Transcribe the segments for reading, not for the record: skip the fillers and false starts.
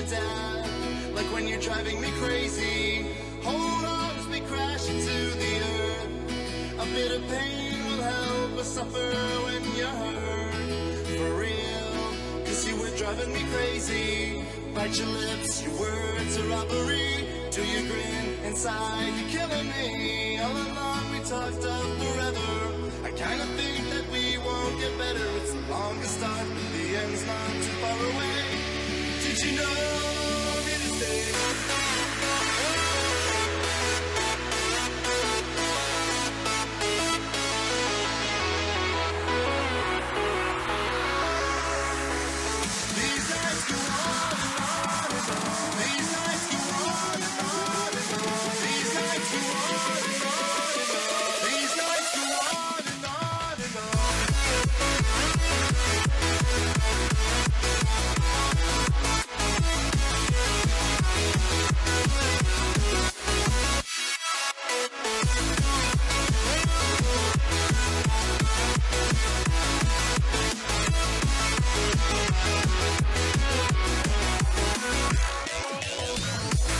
dad. Like when you're driving me crazy, hold on as we crash into the earth. A bit of pain will help us suffer when you're hurt. For real, cause you were driving me crazy. Bite your lips, your words are robbery. Do you grin inside, you're killing me. All along we talked of forever. I kinda think that we won't get better. It's the longest start, but the end's not too far away. Did you know me to stay? These nights go on and on and on. These nights go on and on and on. These nights go on and on and on. These nights go on and on and on.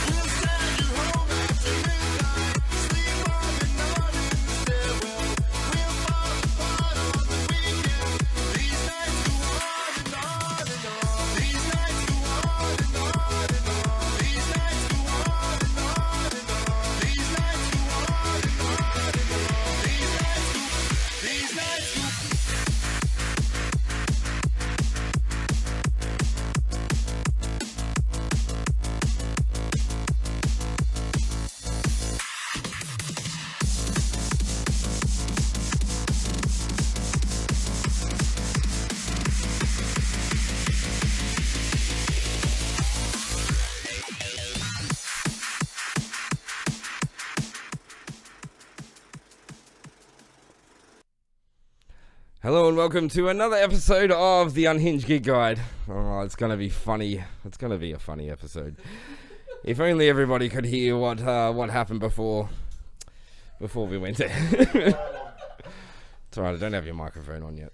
We'll send you home after midnight. Sleep on the night in the stairwell. We'll fall apart on the weekend. These nights go on and on and on. These nights go on and on and on. These nights go on and on and on. These nights go on and on and on. These nights go. Hello and welcome to another episode of the Unhinged Gig Guide. Oh, it's going to be funny. It's going to be a funny episode. If only everybody could hear what happened before we went there. It's alright, I don't have your microphone on yet.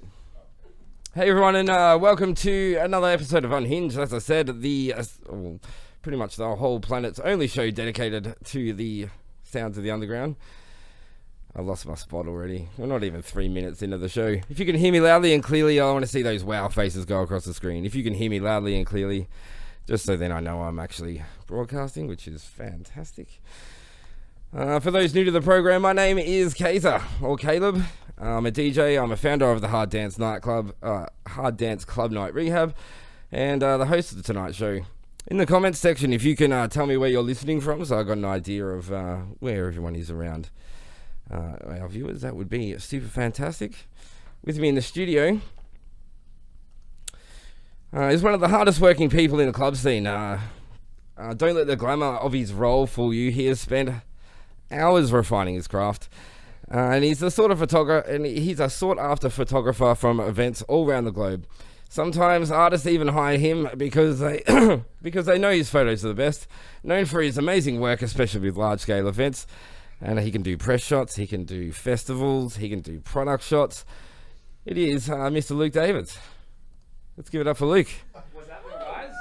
Hey everyone, and welcome to another episode of Unhinged. As I said, pretty much the whole planet's only show dedicated to the sounds of the underground. I lost my spot already. We're not even 3 minutes into the show. If you can hear me loudly and clearly, I want to see those wow faces go across the screen. If you can hear me loudly and clearly, just so then I know I'm actually broadcasting, which is fantastic. For those new to the program, my name is Kaiser, or Caleb. I'm a DJ. I'm a founder of the Hard Dance Club Night Rehab, and the host of the Tonight Show. In the comments section, if you can tell me where you're listening from, so I've got an idea of where everyone is around. Our viewers, that would be super fantastic. With me in the studio is one of the hardest working people in the club scene. Don't let the glamour of his role fool you. He has spent hours refining his craft, and he's a sought after photographer from events all around the globe. Sometimes artists even hire him because they because they know his photos are the best. Known for his amazing work, especially with large scale events. And he can do press shots, he can do festivals, he can do product shots. It is Mr. Luke Davids. Let's give it up for Luke. What's happening, guys?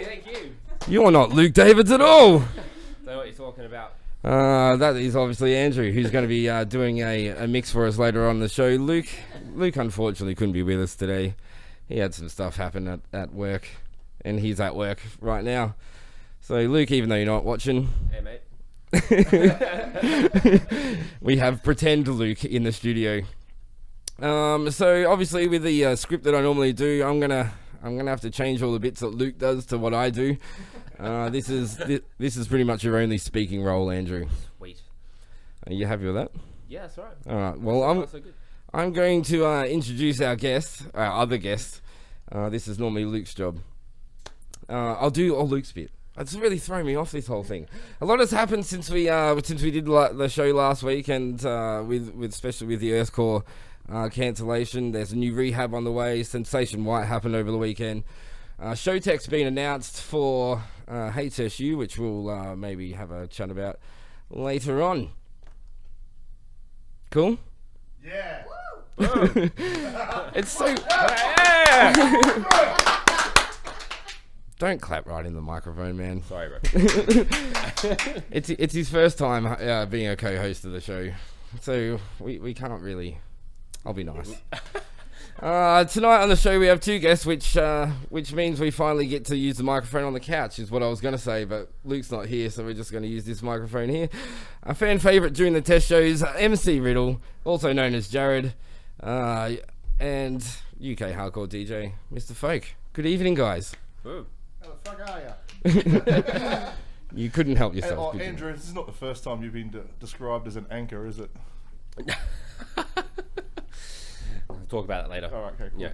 Thank you. You're not Luke Davids at all. Don't know what you're talking about. That is obviously Andrew, who's going to be doing a mix for us later on in the show. Luke unfortunately couldn't be with us today. He had some stuff happen at work, and he's at work right now. So Luke, even though you're not watching... Hey, mate. We have pretend Luke in the studio. So obviously with the script that I normally do, I'm gonna have to change all the bits that Luke does to what I do. This is pretty much your only speaking role, Andrew. Sweet. Are you happy with that? Yeah, that's right. All right. Well, So good. I'm going to introduce our other guest. This is normally Luke's job. I'll do all Luke's bit. It's really thrown me off, this whole thing. A lot has happened since we did the show last week, and especially with the Earthcore cancellation. There's a new rehab on the way. Sensation White happened over the weekend. Showtech's been announced for HSU, which we'll maybe have a chat about later on. Cool? Yeah. It's so... Don't clap right in the microphone, man. Sorry, bro. It's his first time being a co-host of the show, so we can't really. I'll be nice. Tonight on the show we have two guests, which means we finally get to use the microphone on the couch, is what I was going to say, but Luke's not here, so we're just going to use this microphone here. A fan favourite during the test shows, MC Riddle, also known as Jared, and UK hardcore DJ, Mr. Folk. Good evening, guys. Ooh. How the fuck are you? You couldn't help yourself. Oh, Andrew, this is not the first time you've been described as an anchor, is it? We'll talk about it later. All right, okay, cool. Yeah.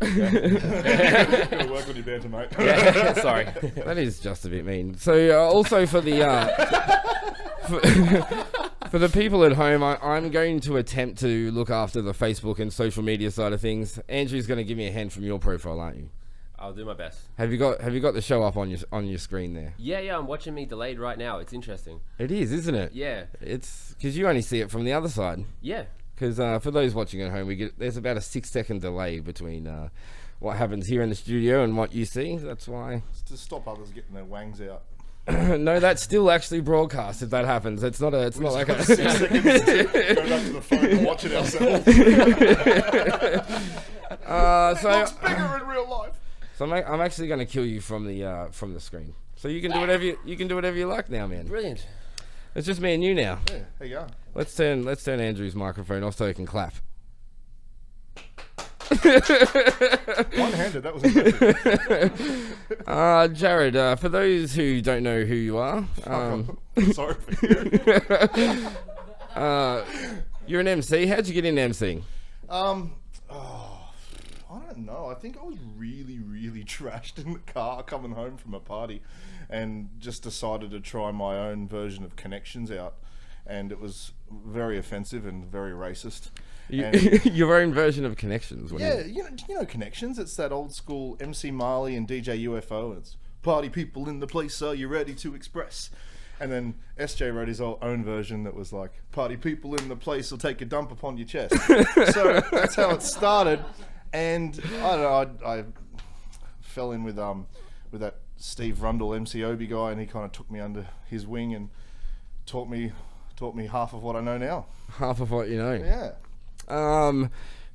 Gotta work on your banter, mate. Yeah, sorry. That is just a bit mean. So also for the for the people at home, I'm going to attempt to look after the Facebook and social media side of things. Andrew's going to give me a hand from your profile, aren't you? I'll do my best. Have you got the show up on your screen there? Yeah, I'm watching me delayed right now. It's interesting. It is, isn't it? Yeah. It's because you only see it from the other side. Yeah. Because for those watching at home, there's about a 6-second delay between what happens here in the studio and what you see. That's why. It's to stop others getting their wangs out. No, that's still actually broadcast if that happens. It's not like a 6 seconds to go back to the phone and watch it ourselves. So It looks bigger in real life. So I'm actually going to kill you from the screen. So you can do whatever you like now, man. Brilliant. It's just me and you now. Yeah, there you go. Let's turn Andrew's microphone off so he can clap. One-handed, that was impressive. Jared, for those who don't know who you are, Sorry for you. you're an MC. How'd you get into MCing? I don't know. I think I was really, really trashed in the car coming home from a party and just decided to try my own version of Connections out. And it was very offensive and very racist. And Your own version of Connections. yeah, you know Connections. It's that old school MC Marley and DJ UFO. And it's party people in the place, are you ready to express? And then SJ wrote his own version that was like, party people in the place will take a dump upon your chest. So that's how it started. And I don't know, I fell in with that Steve Rundle MCOB guy, and he kind of took me under his wing and taught me half of what I know now. Half of what you know. Yeah.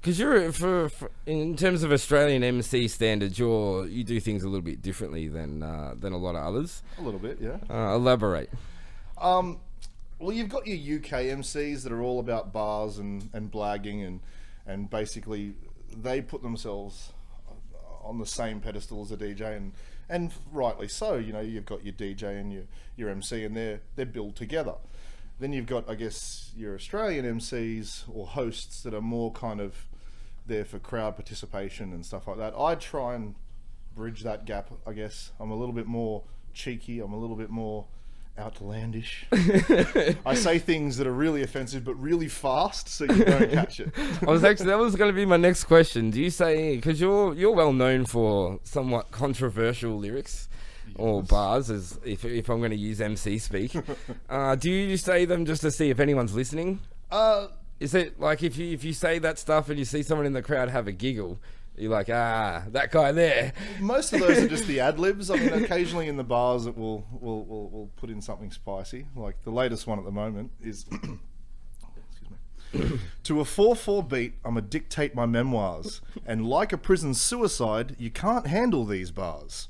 Because you're for in terms of Australian MC standards, you do things a little bit differently than a lot of others. A little bit, yeah. Elaborate. Well, you've got your UK MCs that are all about bars and blagging and basically they put themselves on the same pedestal as a DJ and rightly so. You know, you've got your DJ and your MC and they're built together. Then you've got, I guess, your Australian MCs or hosts that are more kind of there for crowd participation and stuff like that. I try and bridge that gap, I guess. I'm a little bit more cheeky. I'm a little bit more outlandish. I say things that are really offensive but really fast so you don't catch it. That was going to be my next question. Do you say, because you're well known for somewhat controversial lyrics or bars, as if I'm going to use MC speak, do you say them just to see if anyone's listening? Is it like if you say that stuff and you see someone in the crowd have a giggle, you're like, that guy there? Most of those are just the ad-libs. I mean, occasionally in the bars it we'll put in something spicy. Like the latest one at the moment is excuse me. To a 4/4 beat, I'ma dictate my memoirs. And like a prison suicide, you can't handle these bars.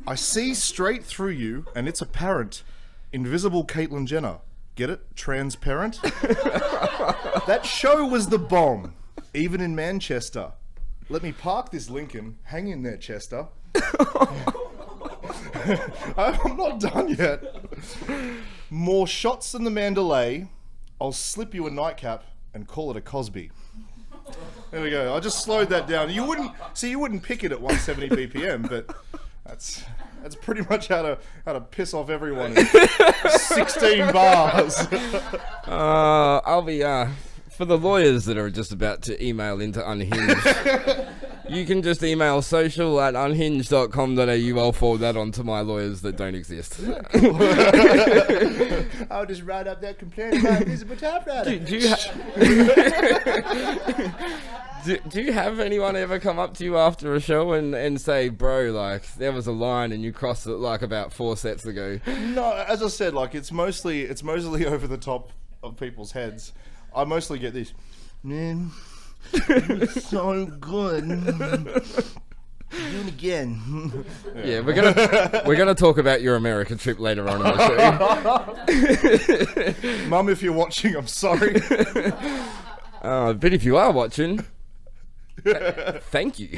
I see straight through you, and it's apparent. Invisible Caitlyn Jenner. Get it? Transparent? That show was the bomb. Even in Manchester. Let me park this Lincoln. Hang in there, Chester. I'm not done yet. More shots than the Mandalay. I'll slip you a nightcap and call it a Cosby. There we go. I just slowed that down. You wouldn't pick it at 170 BPM, but that's pretty much how to piss off everyone in 16 bars. I'll be for the lawyers that are just about to email into Unhinged. You can just email social@unhinged.com.au. I'll forward that on to my lawyers that don't exist. I'll just write up that complaint about invisible typewriter. Do you have anyone ever come up to you after a show and say, bro, like, there was a line and you crossed it like about 4 sets ago? No, as I said, like it's mostly over the top of people's heads. I mostly get this, man, you're so good. Do it again. Yeah, we're gonna talk about your America trip later on in the show. Mum, if you're watching, I'm sorry. But if you are watching, thank you.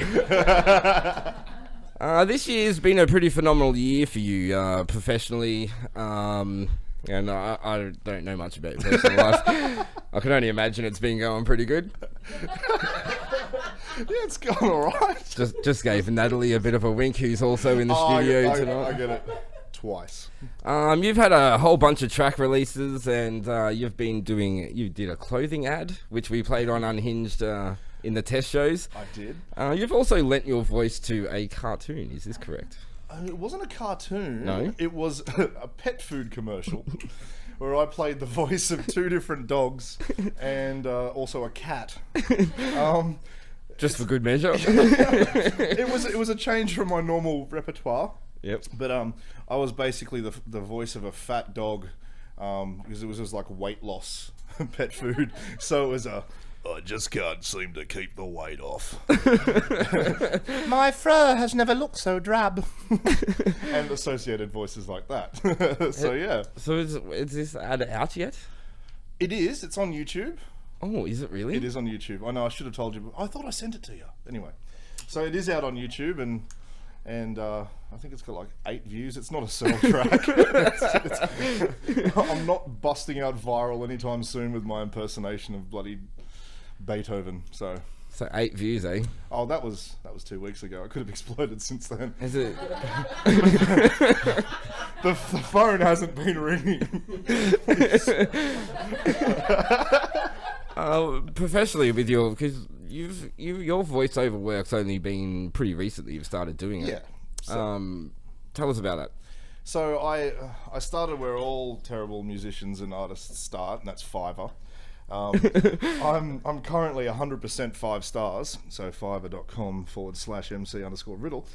This year's been a pretty phenomenal year for you professionally. And I don't know much about your personal life. I can only imagine it's been going pretty good. Yeah, it's going alright. Just gave Natalie a bit of a wink, who's also in the studio tonight. I get it. Twice. You've had a whole bunch of track releases, and you did a clothing ad, which we played on Unhinged in the test shows. I did. You've also lent your voice to a cartoon, is this correct? It wasn't a cartoon. No? It was a pet food commercial where I played the voice of 2 different dogs and also a cat. Just for good measure. It was a change from my normal repertoire. Yep. But I was basically the voice of a fat dog because it was just like weight loss pet food. So it was I just can't seem to keep the weight off. My fur has never looked so drab. And associated voices like that. So yeah. So is this ad out yet? It is. It's on YouTube. Oh, is it really? It is on YouTube. I know, I should have told you, but I thought I sent it to you. Anyway. So it is out on YouTube and I think it's got like 8 views. It's not a sell track. I'm not busting out viral anytime soon with my impersonation of bloody Beethoven. So 8 views, eh? Oh, that was 2 weeks ago. I could have exploded since then. Is it? The phone hasn't been ringing. Professionally, with because your voiceover work's only been pretty recently. You've started doing it. Yeah. So, tell us about that. So I started where all terrible musicians and artists start, and that's Fiverr. I'm currently 100% 5 stars, so fiverr.com/MC_Riddle.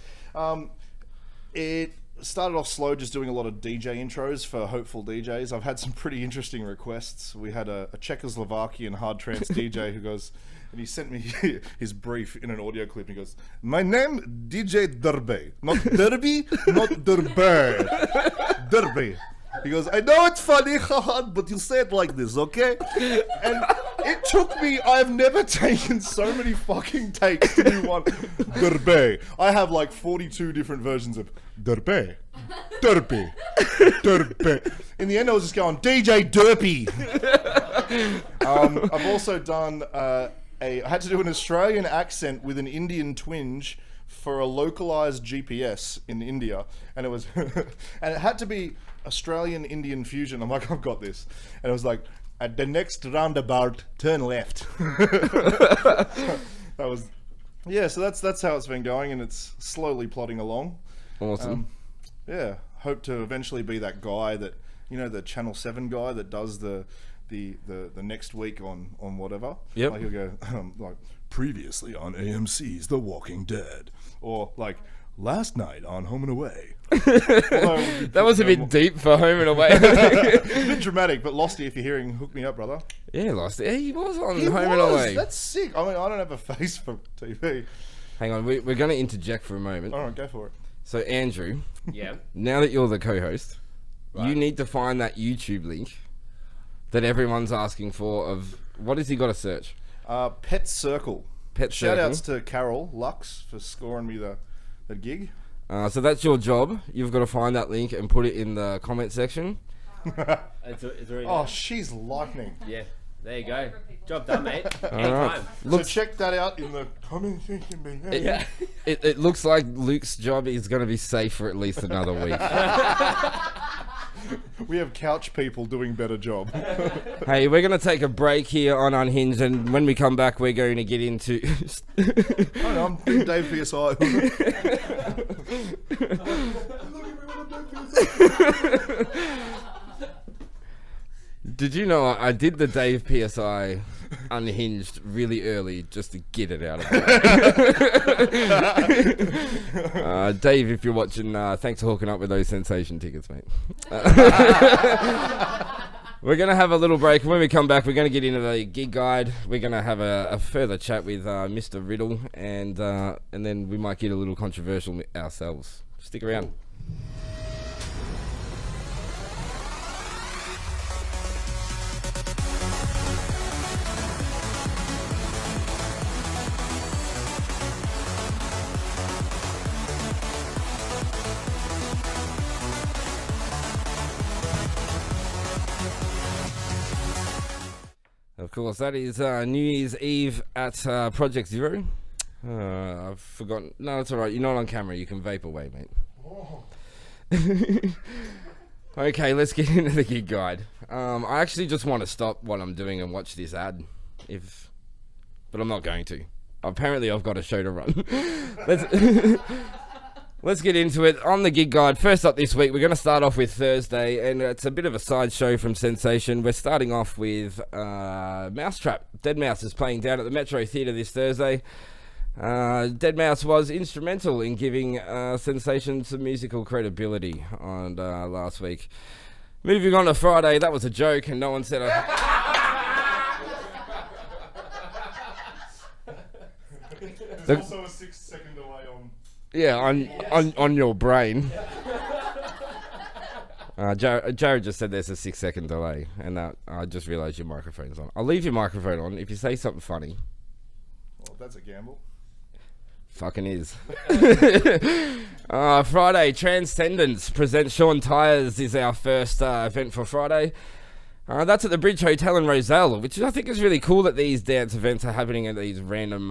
It started off slow, just doing a lot of DJ intros for hopeful DJs. I've had some pretty interesting requests. We had a Czechoslovakian hard trance DJ who goes, and he sent me his brief in an audio clip. He goes, "My name DJ Derby, not Derby, not Derby, Derby." He goes, "I know it's funny, but you say it like this, okay?" And it took me, I've never taken so many fucking takes to do one. Derby. I have like 42 different versions of Derby. Derby. Derby. In the end, I was just going, DJ Derpy. I've also done, I had to do an Australian accent with an Indian twinge for a localized GPS in India. And it was, and it had to be Australian Indian fusion. I'm like, I've got this. And it was like, at the next roundabout, turn left. That was, yeah. So that's how it's been going, and it's slowly plodding along. Awesome. Yeah, hope to eventually be that guy that, you know, the Channel 7 guy that does the next week on whatever. Yep. Like he'll go like previously on AMC's The Walking Dead, or like last night on Home and Away. That was a bit deep for Home and Away. A bit dramatic, but Losty, if you're hearing, hook me up, brother. Yeah, Losty. He was on He Home and was. Away. That's sick. I mean, I don't have a face for TV. Hang on, we're going to interject for a moment. All right, go for it. So, Andrew, Yeah. now that you're the co-host, you Right. need to find that YouTube link that everyone's asking for of, what has he got to search? Pet Circle. Pet Shout Circle. outs to Carol Lux for scoring me the gig. So that's your job. You've got to find that link and put it in the comment section. It's already Oh, there. she's lightning. Yeah. There you go. Job done, mate. right. Anytime. So check that out in the comment section below. Yeah. It looks like Luke's job is going to be safe for at least another week. We have couch people doing better job. Hey, we're going to take a break here on Unhinged, and when we come back, we're going to get into... I'm Dave PSI. Did you know I did the Dave PSI Unhinged really early just to get it out of there? Dave, if you're watching, thanks for hooking up with those Sensation tickets, mate. We're going to have a little break. When we come back, we're going to get into the gig guide. We're going to have a further chat with Mr. Riddle, and then we might get a little controversial ourselves. Stick around. Of course, that is New Year's Eve at Project Zero. I've forgotten. No, it's all right. You're not on camera. You can vape away, mate. Okay, let's get into the gig guide. I actually just want to stop what I'm doing and watch this ad, but I'm not going to. Apparently, I've got a show to run. Let's get into it. On the gig guide, first up this week, we're going to start off with Thursday, and it's a bit of a sideshow from Sensation. We're starting off with Mousetrap. Deadmau5 is playing down at the Metro Theatre this Thursday. Deadmau5 was instrumental in giving Sensation some musical credibility on last week. Moving on to Friday, that was a joke, and no one said There's also a 6-second delay on... Yeah, on your brain. Jared just said there's a 6-second delay, and I just realised your microphone's on. I'll leave your microphone on if you say something funny. Well, that's a gamble. Fucking is. Friday, Transcendence presents Sean Tyers is our first event for Friday. That's at the Bridge Hotel in Roselle, which I think is really cool that these dance events are happening at these random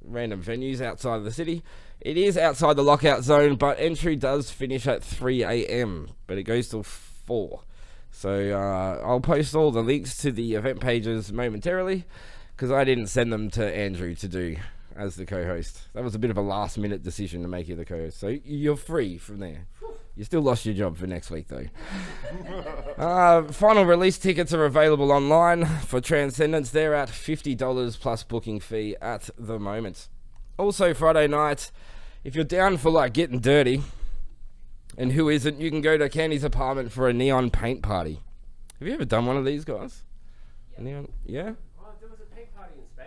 venues outside of the city. It is outside the lockout zone, but entry does finish at 3 a.m, but it goes till 4. So I'll post all the links to the event pages momentarily, because I didn't send them to Andrew to do as the co-host. That was a bit of a last-minute decision to make you the co-host, so you're free from there. You still lost your job for next week, though. Final release tickets are available online for Transcendence. They're at $50 plus booking fee at the moment. Also, Friday night, if you're down for like getting dirty, and who isn't, you can go to Candy's apartment for a neon paint party. Have you ever done one of these, guys? Yeah. Neon, yeah? Oh, there was a paint party in Spain.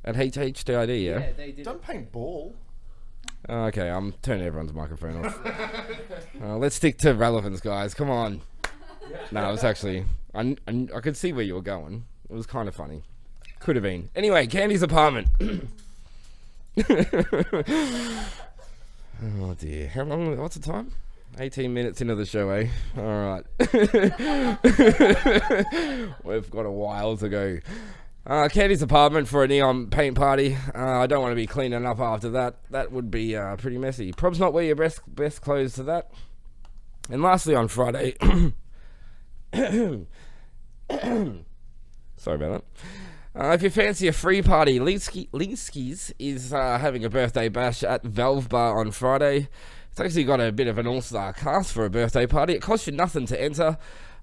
At HHDID, yeah? Yeah, they did. Don't paint ball. Okay, I'm turning everyone's microphone off. Let's stick to relevance, guys. Come on. No, it was actually... I could see where you were going. It was kind of funny. Could have been. Anyway, Candy's apartment. Oh dear. How long? What's the time? 18 minutes into the show, eh? Alright. We've got a while to go. Candy's apartment for a neon paint party. I don't want to be cleaning up after that. That would be pretty messy. Probs not wear your best clothes to that. And lastly on Friday... Sorry about that. If you fancy a free party, Linsky's is having a birthday bash at Valve Bar on Friday. It's actually got a bit of an all-star cast for a birthday party. It costs you nothing to enter.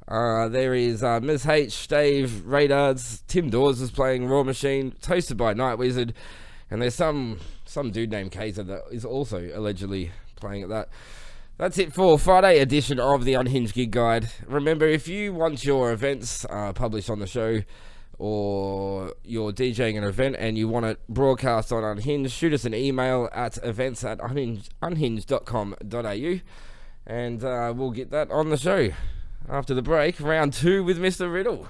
There is Ms. H, Dave, Radards, Tim Dawes is playing Raw Machine. It's hosted by Night Wizard. And there's some dude named Kaiser that is also allegedly playing at that. That's it for Friday edition of the Unhinged Gig Guide. Remember, if you want your events published on the show, or you're DJing an event and you want it broadcast on Unhinged, shoot us an email at events@unhinged.com.au, and we'll get that on the show. After the break, round 2 with Mr. Riddle.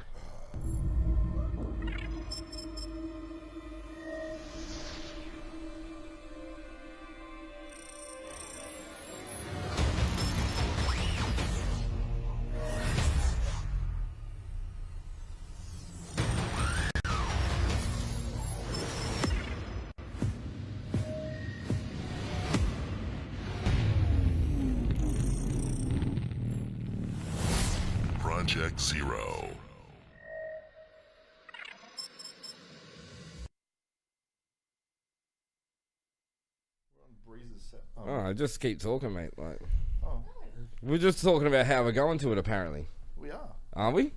Project Zero. We're on Breeze's set. Oh, just keep talking, mate. Like, Oh, we're just talking about how we're going to it, apparently. we are. Are we?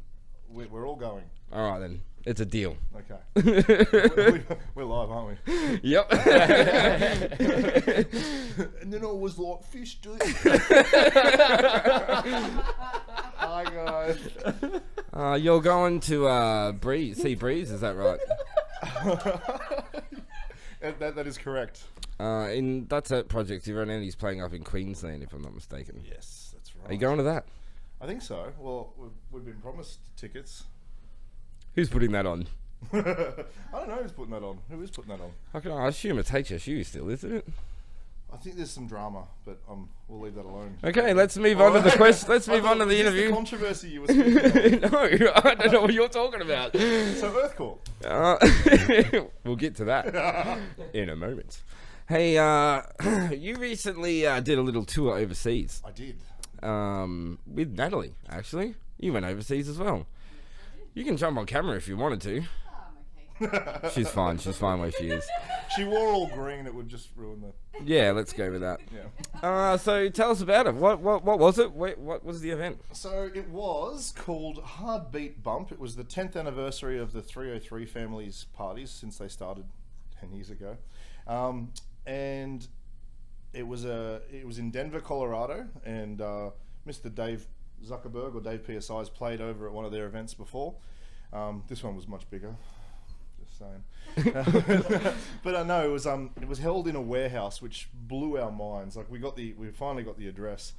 We're all going. All right, then. It's a deal. Okay. We're live, aren't we? Yep. And then I was like, fish do. Hi, guys. You're going to Breeze, see Breeze, is that right? That is correct. That's at Project Zero, and he's playing up in Queensland, if I'm not mistaken. Yes, that's right. Are you going to that? I think so. Well, we've been promised tickets. Who's putting that on? I don't know who's putting that on. Who is putting that on? I assume it's HSU still, isn't it? I think there's some drama, but we'll leave that alone. Okay, let's move on to the question. Let's move on to the interview. The controversy you were speaking of. No, I don't know what you're talking about. So Earthcore. We'll get to that in a moment. Hey, you recently did a little tour overseas I did. with Natalie, actually. You went overseas as well. You can jump on camera if you wanted to. Okay. She's fine. She's fine where she is. She wore all green. It would just ruin the. Yeah, let's go with that. Yeah. So tell us about it. What was it? What was the event? So it was called Heartbeat Bump. It was the 10th anniversary of the 303 family's parties since they started 10 years ago, and it was in Denver, Colorado, and Mr. Dave Zuckerberg or Dave PSI's played over at one of their events before. This one was much bigger. Just saying. But no, it was held in a warehouse, which blew our minds. Like we finally got the address,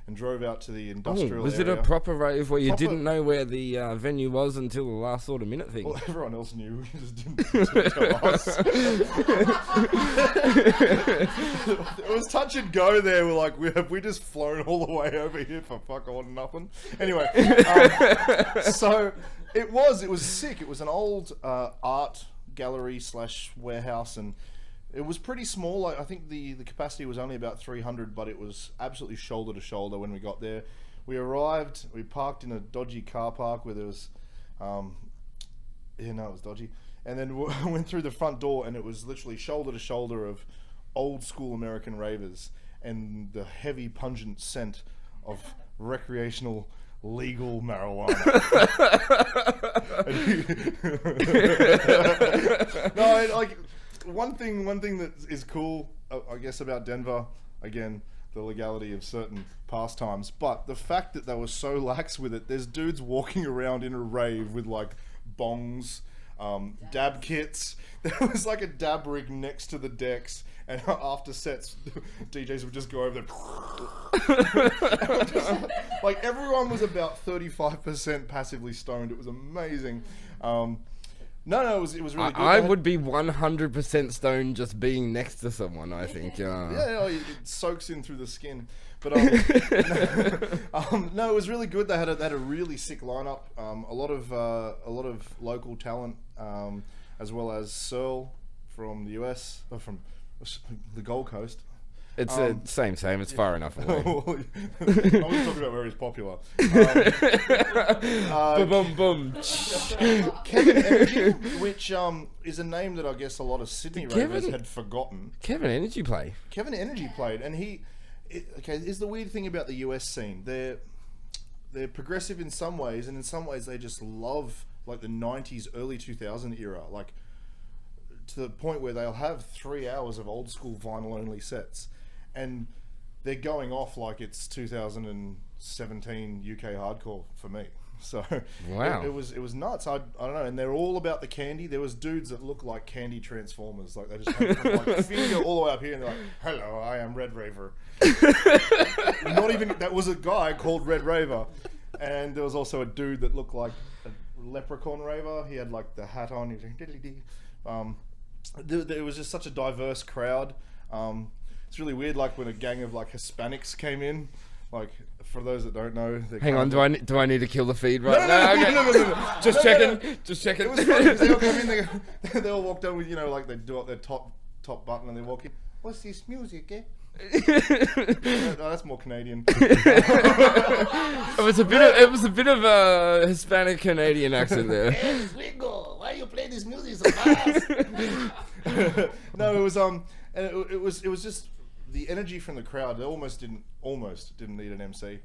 and drove out to the industrial was area. it a proper rave where you Proper- didn't know where the venue was until the last sort of minute thing? Well, everyone else knew. We just didn't tell us. It was touch and go there. We're like, we just flown all the way over here for fuck all and nothing. Anyway, so it was sick. It was an old art gallery / warehouse, and it was pretty small. Like, I think the capacity was only about 300, but it was absolutely shoulder to shoulder when we got there. We arrived, we parked in a dodgy car park where there was, it was dodgy. And then we went through the front door, and it was literally shoulder to shoulder of old school American ravers and the heavy pungent scent of recreational legal marijuana. No, like one thing that is cool, I guess, about Denver, again, the legality of certain pastimes, but the fact that they were so lax with it. There's dudes walking around in a rave with like bongs, dab kits. There was like a dab rig next to the decks, and after sets, DJs would just go over there. Like everyone was about 35% passively stoned. It was amazing. No, it was really good. I would be 100% stoned just being next to someone, I think. Yeah, it soaks in through the skin. But no, it was really good. They had a really sick lineup. A lot of local talent, as well as Searle from the US, from the Gold Coast. It's same. It's far enough away. I was talking about where he's popular. Boom, boom. Kevin Energy, which is a name that I guess a lot of Sydney ravers Kevin- had forgotten. Kevin Energy play. Kevin Energy played, and here's the weird thing about the US scene. They're progressive in some ways, and in some ways they just love like the 90s, early 2000 era, like to the point where they'll have 3 hours of old school vinyl only sets, and they're going off like it's 2017 UK hardcore for me. So Wow. it was nuts. I don't know, and they're all about the candy. There was dudes that look like candy transformers, like they just had like finger all the way up here, and they're like, "Hello, I am Red Raver." Not even that was a guy called Red Raver, and there was also a dude that looked like a leprechaun raver. He had like the hat on. He was like, diddly-dee. It was just such a diverse crowd. It's really weird, like when a gang of like Hispanics came in. Like, for those that don't know, Hang on, do I need to kill the feed right now? No. Just checking. It was funny 'cause they all come in, they all walked on with, like they do up their top top button and they walk in. What's this music, eh? No, that's more Canadian. It was a bit of a Hispanic Canadian accent there. Hey, Swingo, why you play this music so fast? No, it was and it was just the energy from the crowd. They almost didn't need an MC.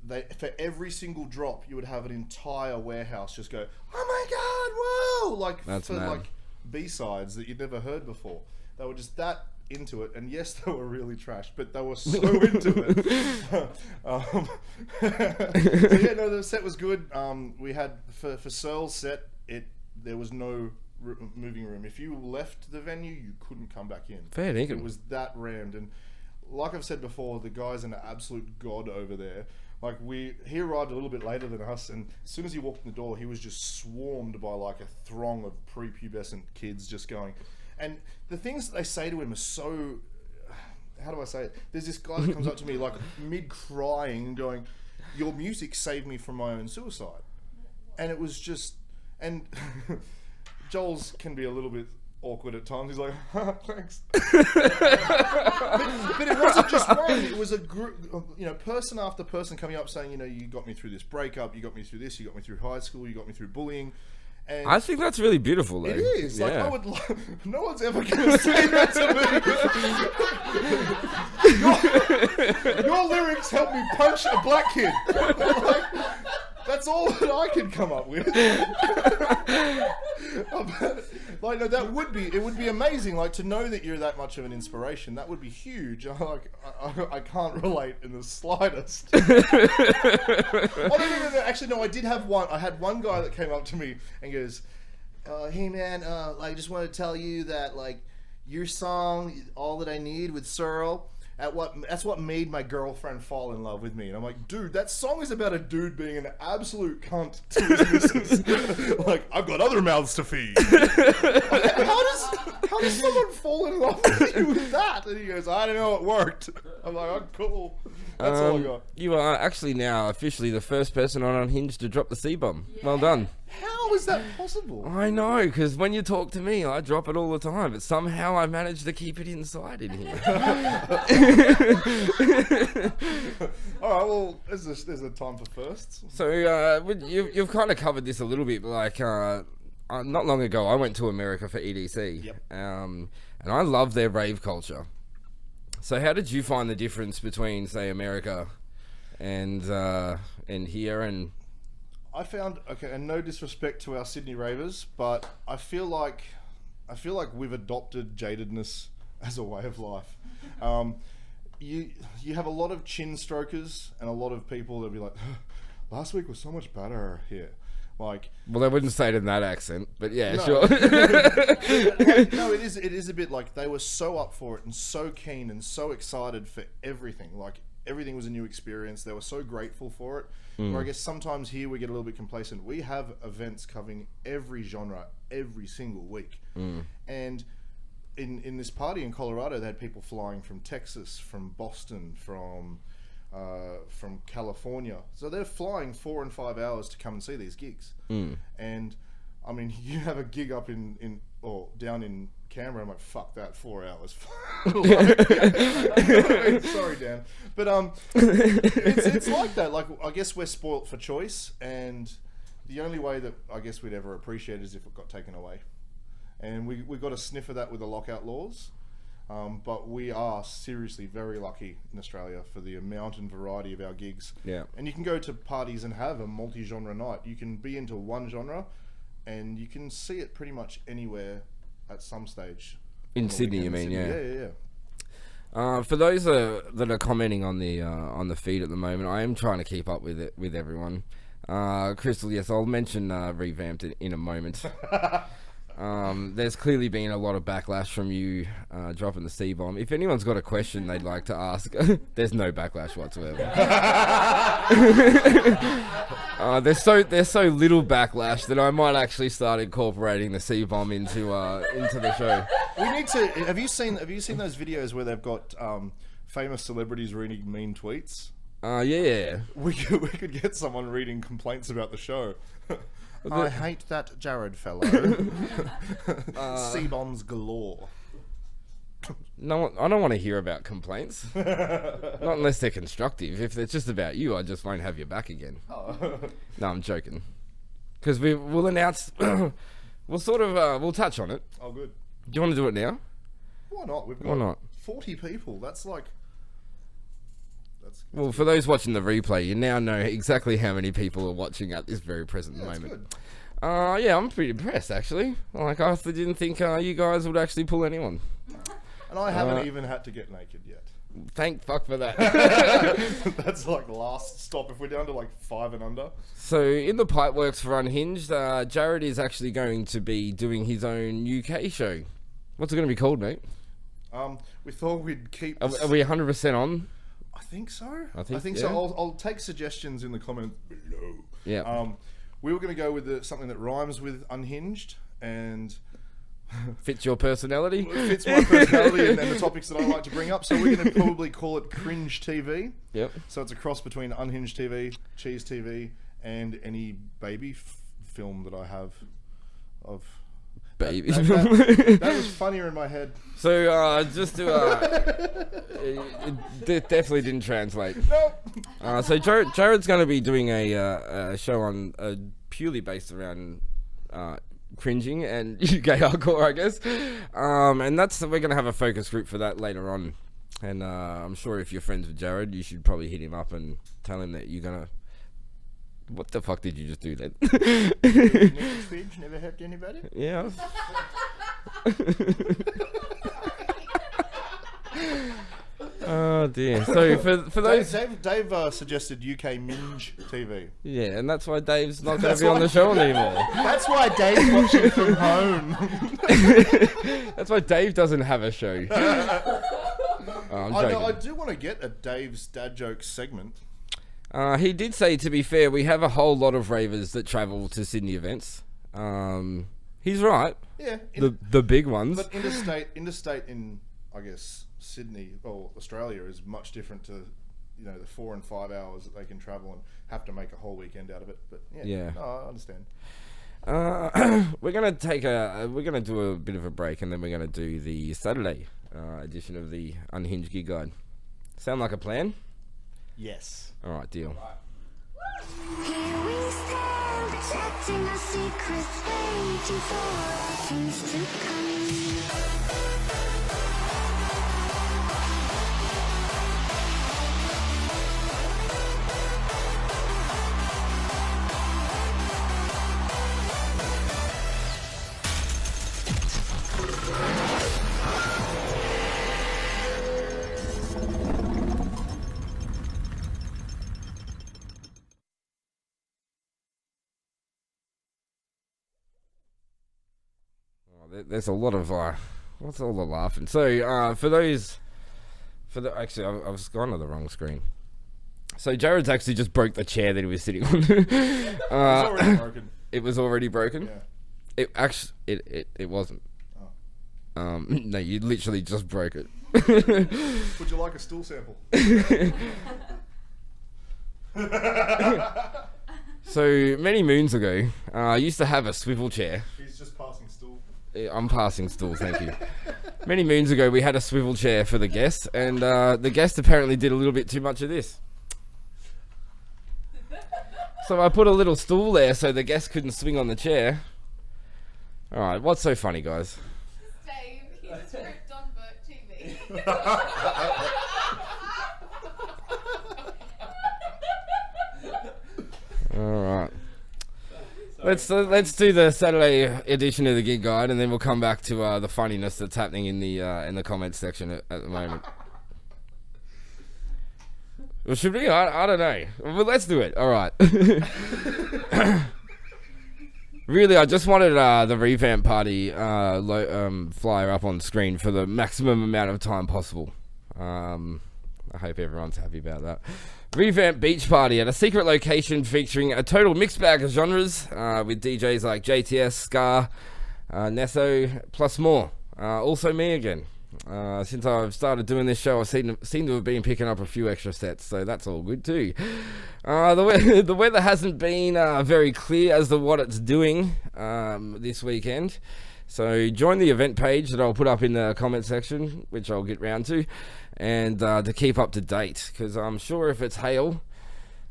They, for every single drop, you would have an entire warehouse just go, "Oh my god, whoa!" Like That's for mad. like B-sides that you'd never heard before. They were just that into it, and yes, they were really trash, but they were so into it. So yeah, no, the set was good. We had for Searle's set, there was no moving room. If you left the venue, you couldn't come back in. Fair dinkum. It was that rammed, and like I've said before, the guy's an absolute god over there. Like he arrived a little bit later than us, and as soon as he walked in the door, he was just swarmed by like a throng of prepubescent kids just going. And the things that they say to him are so, how do I say it? There's this guy that comes up to me like mid-crying and going, "Your music saved me from my own suicide." And it was just, and Joel's can be a little bit awkward at times. He's like, "Thanks." but it wasn't just one. It was a group, person after person coming up saying, "You got me through this breakup, you got me through this, you got me through high school, you got me through bullying." And I think that's really beautiful, though. it is. Like, Yeah. I would no one's ever going to say that to me. your lyrics helped me punch a black kid. Like, that's all that I can come up with. Like, no, it would be amazing. Like, to know that you're that much of an inspiration, that would be huge. Like, I can't relate in the slightest. Oh, no. Actually, no, I did have one. I had one guy that came up to me and goes, "Hey, man, I just want to tell you that, like, your song, All That I Need with Searle, that's what made my girlfriend fall in love with me." And I'm like, dude, that song is about a dude being an absolute cunt to his missus. Like, I've got other mouths to feed. How does someone fall in love with you with that? And he goes, "I don't know, it worked." I'm like, "Oh, cool." That's all I got. You are actually now officially the first person on Unhinged to drop the C-bomb. Well done. How is that possible? I know, because when you talk to me, I drop it all the time, but somehow I manage to keep it inside in here. All right, well, there's a time for firsts. So you've kind of covered this a little bit, but like not long ago, I went to America for EDC, Yep. And I love their rave culture. So how did you find the difference between, say, America and here? And I found, okay, and no disrespect to our Sydney ravers, but I feel like we've adopted jadedness as a way of life. You have a lot of chin strokers and a lot of people that'll be like, "Last week was so much better here." Like, well, they wouldn't say it in that accent, but yeah, no. sure. Like, no, it is a bit like they were so up for it and so keen and so excited for everything. Like, everything was a new experience. They were so grateful for it. Where I guess sometimes here we get a little bit complacent. We have events covering every genre every single week. And in this party in Colorado, they had people flying from Texas, from Boston, from California. So they're flying 4 and 5 hours to come and see these gigs. And I mean, you have a gig up or down in Canberra, I'm like, fuck that, 4 hours. Sorry, Dan. But it's like that. Like, I guess we're spoilt for choice, and the only way that I guess we'd ever appreciate it is if it got taken away. And we got a sniff of that with the lockout laws. But we are seriously very lucky in Australia for the amount and variety of our gigs. Yeah. And you can go to parties and have a multi-genre night. You can be into one genre, and you can see it pretty much anywhere at some stage. In on the Sydney, you weekend. mean, yeah. Yeah. For those that are commenting on the feed at the moment, I am trying to keep up with it with everyone. Crystal, yes, I'll mention Revamped in a moment. There's clearly been a lot of backlash from you dropping the C-bomb. If anyone's got a question they'd like to ask, there's no backlash whatsoever. There's so little backlash that I might actually start incorporating the C-bomb into the show. We need to. Have you seen those videos where they've got famous celebrities reading mean tweets? Yeah. We could get someone reading complaints about the show. I hate that Jared fellow. C-bombs galore. No, I don't want to hear about complaints. Not unless they're constructive. If it's just about you, I just won't have your back again. Oh. No, I'm joking. Because we'll announce... we'll touch on it. Oh, good. Do you want to do it now? Why not? We've got Why not? 40 people. That's like... That's Well, for those watching the replay, you now know exactly how many people are watching at this very present that's moment. good. Yeah, I'm pretty impressed, actually. Like, I didn't think you guys would actually pull anyone. And I haven't even had to get naked yet. Thank fuck for that. That's like last stop. If we're down to like 5 and under. So, in the pipeworks for Unhinged, Jared is actually going to be doing his own UK show. What's it going to be called, mate? We thought we'd keep... Are we 100% on? I think so. I think so. yeah. I'll take suggestions in the comments below. Yeah. We were going to go with something that rhymes with Unhinged and Fits your personality? fits my personality and the topics that I like to bring up. So we're going to probably call it Cringe TV. Yep. So it's a cross between Unhinged TV, Cheese TV, and any baby film that I have of... Baby. That was funnier in my head. So, just to... it definitely didn't translate. Nope. So Jared's going to be doing a show on purely based around cringing and UK hardcore, I guess. And we're going to have a focus group for that later on. And I'm sure if you're friends with Jared, you should probably hit him up and tell him that you're going to... What the fuck did you just do then? Never helped anybody? Yeah. Oh dear. So for those... Dave suggested UK Minge TV. Yeah, and that's why Dave's not going to be on the show anymore. That's why Dave's watching from home. That's why Dave doesn't have a show. I'm joking. I do want to get a Dave's dad jokes segment. He did say, to be fair, we have a whole lot of ravers that travel to Sydney events. He's right. Yeah. The big ones. But interstate in, I guess, Sydney or Australia is much different to, the 4 and 5 hours that they can travel and have to make a whole weekend out of it. But yeah. No, I understand. We're gonna do a bit of a break, and then we're gonna do the Saturday edition of the Unhinged Gig Guide. Sound like a plan? Yes. All right, deal. Here we stand, protecting our secrets, waiting for our kings to come. There's a lot of what's all the laughing? So actually I've gone to the wrong screen. So Jared's actually just broke the chair that he was sitting on. It's already broken. It was already broken. Yeah. It wasn't. Oh. No, you literally just broke it. Would you like a stool sample? So many moons ago, I used to have a swivel chair. He's just passing stool. I'm passing stool, thank you. Many moons ago, we had a swivel chair for the guest, and the guest apparently did a little bit too much of this. So I put a little stool there so the guest couldn't swing on the chair. Alright, what's so funny, guys? Dave, he's ripped on Bert TV. Alright. Let's do the Saturday edition of the Gig Guide, and then we'll come back to the funniness that's happening in the comments section at the moment. Well, should we? I don't know. Well, let's do it. All right. Really, I just wanted the revamp party flyer up on screen for the maximum amount of time possible. I hope everyone's happy about that. Revamp beach party at a secret location featuring a total mixed bag of genres with DJs like JTS, Scar, Nesso, plus more. Also me again. Since I've started doing this show, I seem to have been picking up a few extra sets, so that's all good too. The weather hasn't been very clear as to what it's doing this weekend, so join the event page that I'll put up in the comment section, which I'll get round to, and to keep up to date, because I'm sure if it's hail,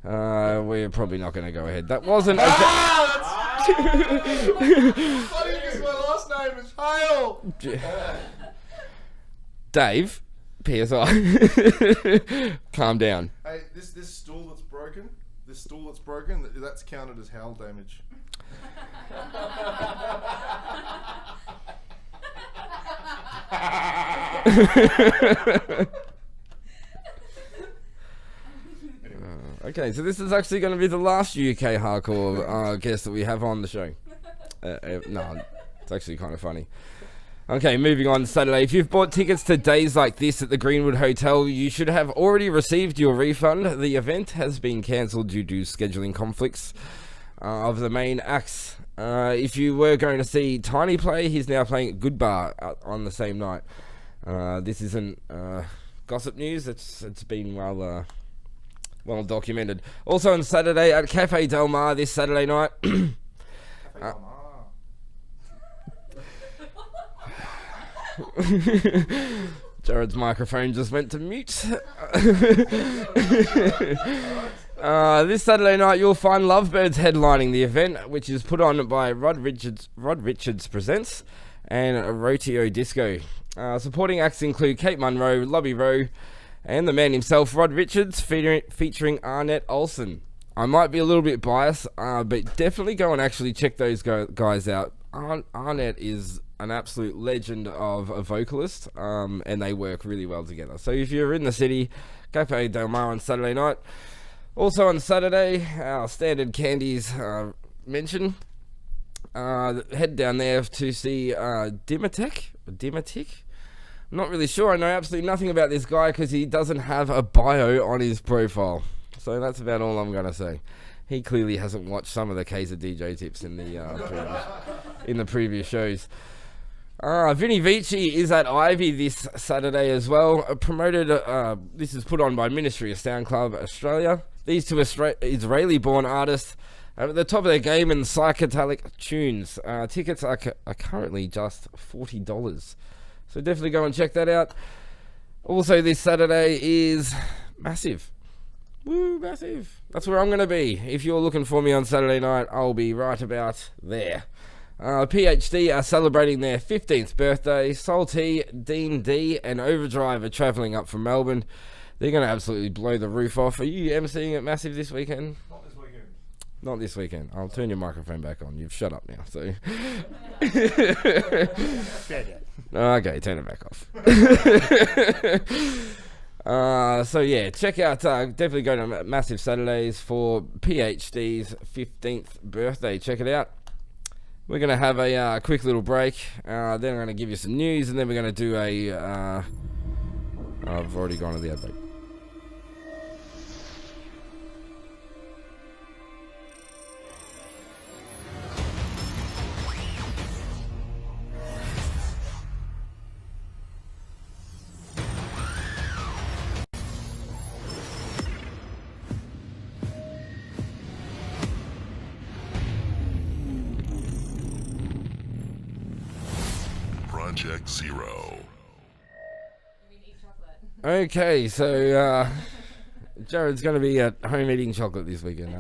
we're probably not going to go ahead. That wasn't... Funny because my last name is Hale. Dave, PSI, calm down. Hey, this stool that's broken, that's counted as hail damage. Okay, so this is actually going to be the last UK hardcore guest that we have on the show. No, it's actually kind of funny. Okay, moving on to Saturday. If you've bought tickets to days like this at the Greenwood Hotel, you should have already received your refund. The event has been cancelled due to scheduling conflicts of the main acts. If you were going to see Tiny play, he's now playing at Good Bar on the same night. This isn't gossip news. It's been well documented. Also on Saturday at Cafe Del Mar this Saturday night. Jared's microphone just went to mute. This Saturday night you'll find Lovebirds headlining the event, which is put on by Rod Richards Presents and Rotio Disco. Supporting acts include Kate Munro, Lobby Rowe, and the man himself, Rod Richards, featuring Arnett Olsen. I might be a little bit biased, but definitely go and actually check those guys out. Arnett is an absolute legend of a vocalist, and they work really well together. So if you're in the city, Cafe Del Mar on Saturday night. Also on Saturday, our standard candies mention. Head down there to see Dimatic. I'm not really sure. I know absolutely nothing about this guy because he doesn't have a bio on his profile. So that's about all I'm going to say. He clearly hasn't watched some of the Kaiser DJ tips in the previous shows. Vinny Vici is at Ivy this Saturday as well. This is put on by Ministry of Sound Club Australia. These two Israeli-born artists are at the top of their game in psychedelic tunes. Tickets are currently just $40. So definitely go and check that out. Also this Saturday is Massive. Woo, Massive. That's where I'm going to be. If you're looking for me on Saturday night, I'll be right about there. PhD are celebrating their 15th birthday. Soul T, Dean D, and Overdrive are travelling up from Melbourne. They're going to absolutely blow the roof off. Are you emceeing at Massive this weekend? Not this weekend. I'll turn your microphone back on. You've shut up now. So. Okay, turn it back off. So yeah, check out. Definitely go to Massive Saturdays for PhD's 15th birthday. Check it out. We're gonna have a quick little break. Then I'm gonna give you some news, and then we're gonna do a. I've already gone to the ad break. Project Zero. Okay, so Jared's going to be at home eating chocolate this weekend.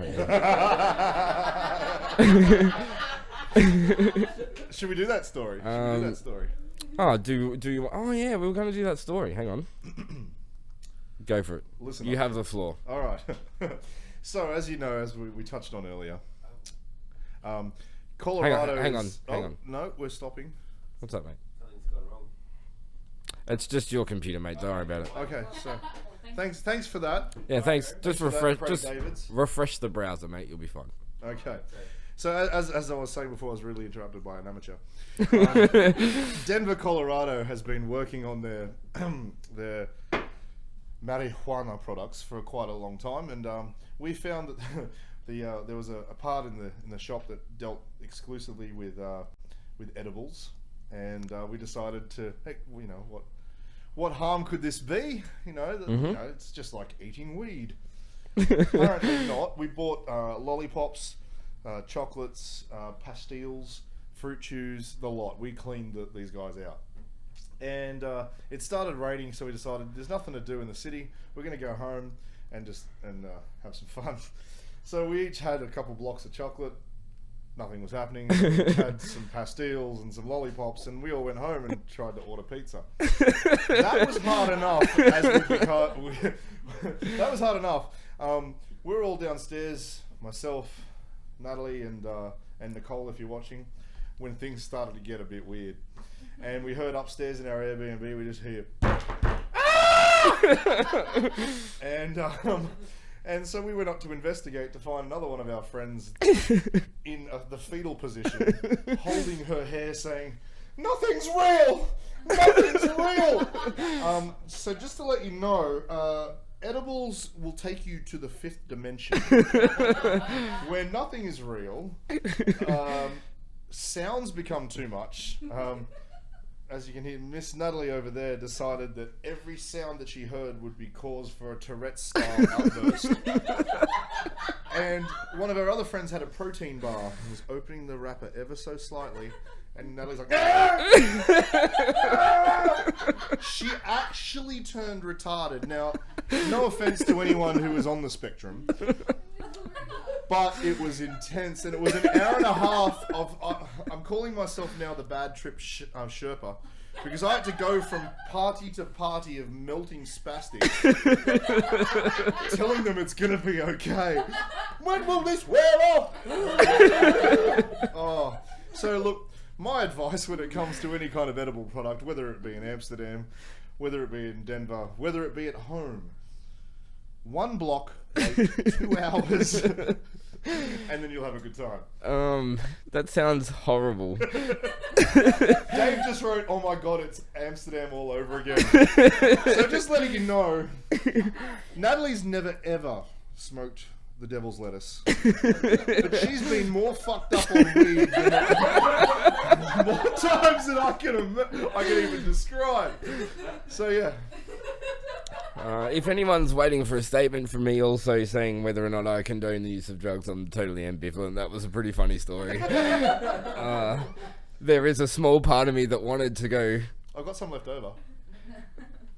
Should we do that story? Oh, do you? Oh yeah, we were going to do that story. Hang on. Go for it. Listen you up. have the floor. All right. So, as you know, as we touched on earlier, Colorado. Hang on. No, we're stopping. What's up, mate? Nothing's gone wrong. It's just your computer, mate. Don't worry about it. Okay, so thanks for that. Yeah, thanks. Just for that, refresh. Craig Just Davids. refresh the browser, mate. You'll be fine. Okay. So as I was saying before, I was really interrupted by an amateur. Denver, Colorado has been working on their marijuana products for quite a long time, and we found that there was a part in the shop that dealt exclusively with edibles, and we decided to, heck, you know what, what harm could this be? You know, it's just like eating weed. Apparently not. We bought lollipops, chocolates, pastilles, fruit chews, the lot. We cleaned these guys out. And it started raining, so we decided there's nothing to do in the city. We're going to go home and have some fun. So we each had a couple blocks of chocolate. Nothing was happening. We each had some pastilles and some lollipops, and we all went home and tried to order pizza. That was hard enough. That was hard enough. We were all downstairs, myself, Natalie, and Nicole, if you're watching, when things started to get a bit weird. And we heard upstairs in our Airbnb, we just hear, and so we went up to investigate to find another one of our friends in the fetal position, holding her hair, saying, "Nothing's real! Nothing's real!" So just to let you know, edibles will take you to the fifth dimension, where nothing is real. Sounds become too much. As you can hear, Miss Natalie over there decided that every sound that she heard would be cause for a Tourette-style outburst. And one of our other friends had a protein bar and was opening the wrapper ever so slightly, and Natalie's like, she actually turned retarded. Now, no offense to anyone who is on the spectrum, but it was intense, and it was an hour and a half of... I'm calling myself now the bad trip Sherpa, because I had to go from party to party of melting spastics, telling them it's going to be okay. When will this wear off? Oh, so look, my advice when it comes to any kind of edible product, whether it be in Amsterdam, whether it be in Denver, whether it be at home, 1 block, 2 hours, and then you'll have a good time. That sounds horrible. Dave just wrote, "Oh my god, it's Amsterdam all over again." So just letting you know, Natalie's never ever smoked the devil's lettuce, but she's been more fucked up on weed than more times than I can even describe. So yeah. If anyone's waiting for a statement from me also saying whether or not I condone the use of drugs, I'm totally ambivalent. That was a pretty funny story. There is a small part of me that wanted to go... I've got some left over.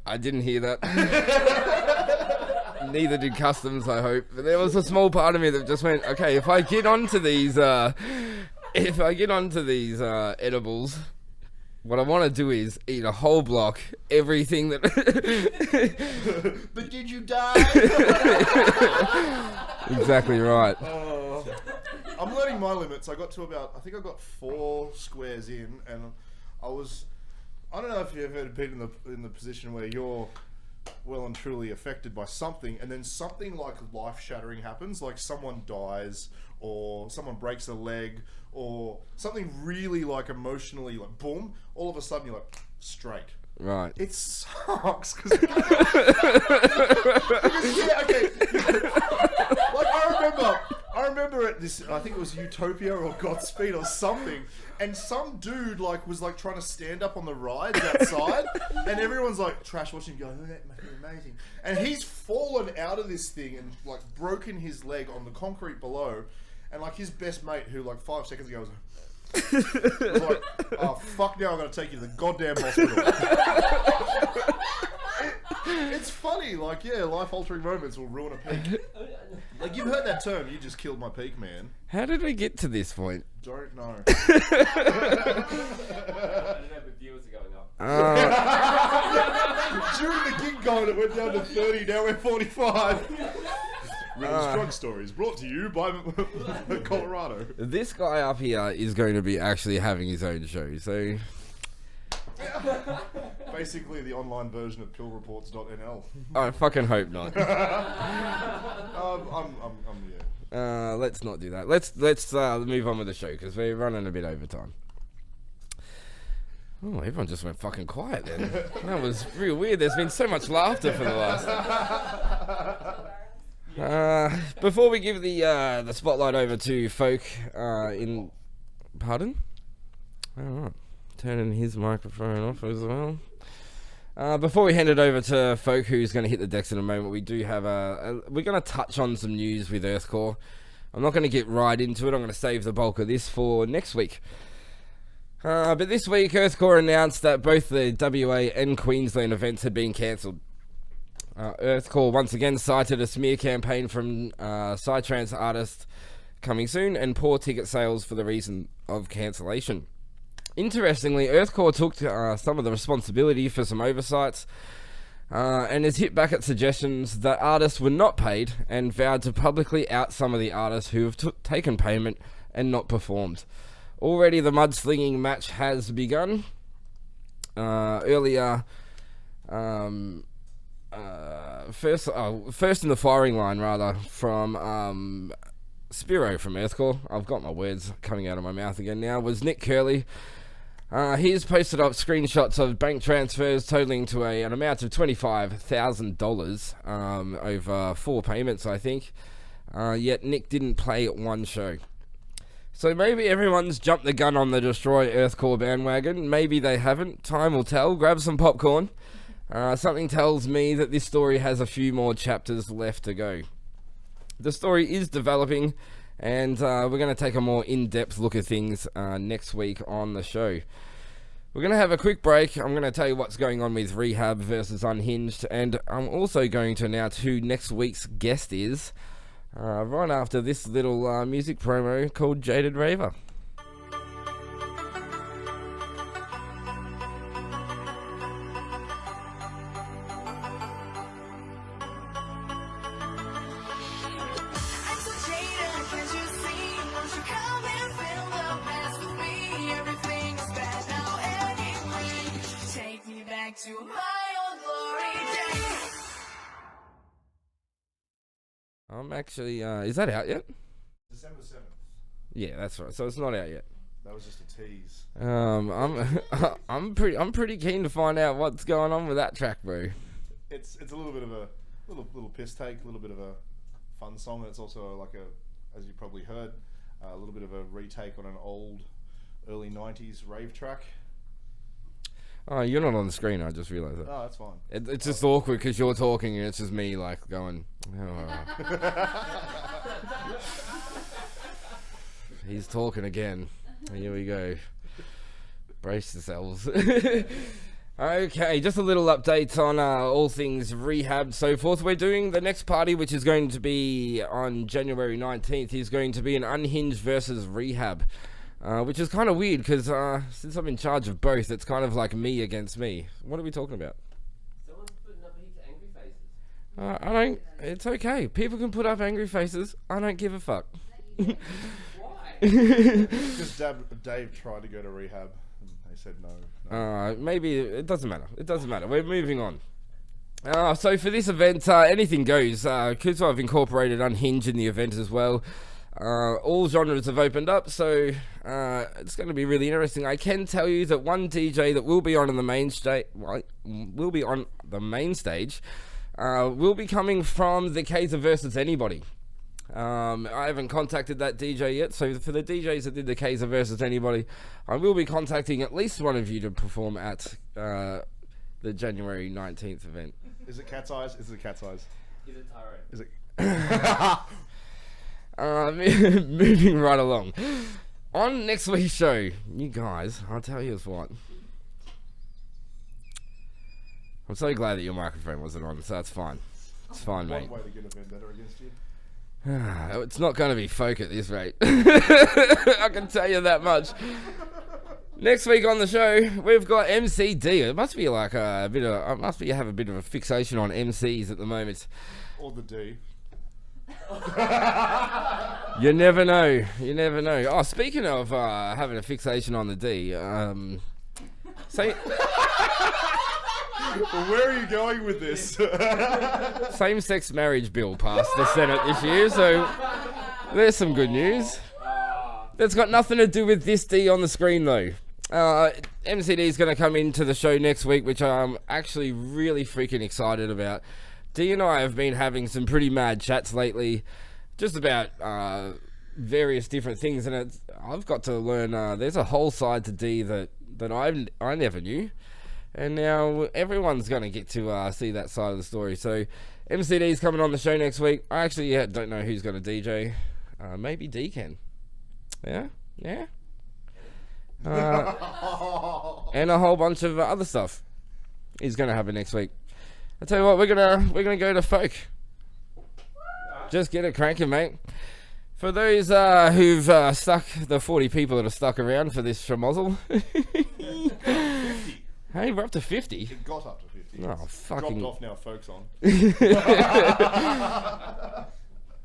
I didn't hear that. Neither did Customs, I hope. But there was a small part of me that just went, okay, if I get onto these edibles... What I want to do is eat a whole block, everything that... But did you die? Exactly right. I'm learning my limits. I got to about, I think I got 4 squares in, and I don't know if you've ever been in the position where you're well and truly affected by something, and then something like life-shattering happens, like someone dies, or someone breaks a leg, or something really like emotionally, like boom, all of a sudden you're like straight. Right. It sucks because yeah, okay. Like I remember at this, I think it was Utopia or Godspeed or something, and some dude was trying to stand up on the rides outside, and everyone's like trash watching, going, "Oh, that must be amazing," and he's fallen out of this thing and like broken his leg on the concrete below. And like his best mate, who like 5 seconds ago was like, "Oh fuck! Now I'm gonna take you to the goddamn hospital." It's funny, like life-altering moments will ruin a peak. Like you've heard that term, "You just killed my peak, man." How did we get to this point? Don't know. I don't know, but viewers are going up. During the gig going, it went down to 30. Now we're 45. Riddle's Drug Stories, brought to you by Colorado. This guy up here is going to be actually having his own show, so... Basically the online version of pillreports.nl. I fucking hope not. Yeah. Let's not do that. Let's move on with the show, because we're running a bit over time. Oh, everyone just went fucking quiet then. That was real weird. There's been so much laughter for the last... before we give the spotlight over to folk in... Pardon? Alright. Turning his microphone off as well. Before we hand it over to Folk, who's going to hit the decks in a moment, we do have we're going to touch on some news with Earthcore. I'm not going to get right into it. I'm going to save the bulk of this for next week. But this week, Earthcore announced that both the WA and Queensland events had been cancelled. Earthcore once again cited a smear campaign from Psytrance artists coming soon and poor ticket sales for the reason of cancellation. Interestingly, Earthcore took some of the responsibility for some oversights and has hit back at suggestions that artists were not paid and vowed to publicly out some of the artists who have taken payment and not performed. Already the mudslinging match has begun. Earlier, first in the firing line, rather, from Spiro from Earthcore, I've got my words coming out of my mouth again now, was Nick Curley. He's posted up screenshots of bank transfers totaling to an amount of $25,000 over 4 payments, I think. Yet Nick didn't play at one show. So maybe everyone's jumped the gun on the Destroy Earthcore bandwagon. Maybe they haven't. Time will tell. Grab some popcorn. Something tells me that this story has a few more chapters left to go. The story is developing, and we're going to take a more in-depth look at things next week on the show. We're going to have a quick break. I'm going to tell you what's going on with Rehab versus Unhinged, and I'm also going to announce who next week's guest is right after this little music promo called Jaded Raver. To my old glory days. I'm actually, is that out yet? December 7th. Yeah, that's right. So it's not out yet. That was just a tease. I'm pretty keen to find out what's going on with that track, bro. It's a little bit of a little piss take, a little bit of a fun song. It's also like as you probably heard, a little bit of a retake on an old early 90s rave track. Oh, you're not on the screen, I just realised that. Oh, that's fine. It's just awkward because you're talking and it's just me like going, oh. He's talking again. Here we go. Brace yourselves. Okay, just a little update on all things Rehab, so forth. We're doing the next party, which is going to be on January 19th, is going to be an Unhinged versus Rehab. Which is kind of weird because since I'm in charge of both, it's kind of like me against me. What are we talking about? Someone's putting up heaps of angry faces. I don't. It's okay. People can put up angry faces. I don't give a fuck. Why? Because Dave tried to go to rehab and they said no. Maybe it doesn't matter. It doesn't matter. We're moving on. So for this event, anything goes. Because I've incorporated Unhinged in the event as well. All genres have opened up, so it's going to be really interesting. I can tell you that one DJ that will be on the main stage, will be coming from the Kaiser versus Anybody. I haven't contacted that DJ yet, so for the DJs that did the Kaiser versus Anybody, I will be contacting at least one of you to perform at the January 19th event. Is it Cat's Eyes? Is it Cat's Eyes? Is it Tyrone? Is it? Moving right along. On next week's show, you guys, I'll tell you what. I'm so glad that your microphone wasn't on, so that's fine. It's fine, mate. One way to get a vendetta against you. It's not going to be folk at this rate. I can tell you that much. Next week on the show, we've got MCD. It must be like a bit of. I must be have a bit of a fixation on MCs at the moment. Or the D. You never know. You never know. Oh, speaking of having a fixation on the D, say. Well, where are you going with this? Same-sex marriage bill passed the Senate this year, so there's some good news. That's got nothing to do with this D on the screen, though. MCD is going to come into the show next week, which I'm actually really freaking excited about. D and I have been having some pretty mad chats lately, just about various different things, and I've got to learn. There's a whole side to D that I never knew. And now everyone's going to get to see that side of the story. So MCD's coming on the show next week. I actually don't know who's going to DJ. Maybe D can. Yeah? And a whole bunch of other stuff is going to happen next week. I tell you what, we're gonna go to folk. Just get it cranking, mate. For those who've stuck, the 40 people that are stuck around for this schmozzle. 50. Hey, we're up to 50. It got up to 50. Oh, fucking... Dropped off now, folks on.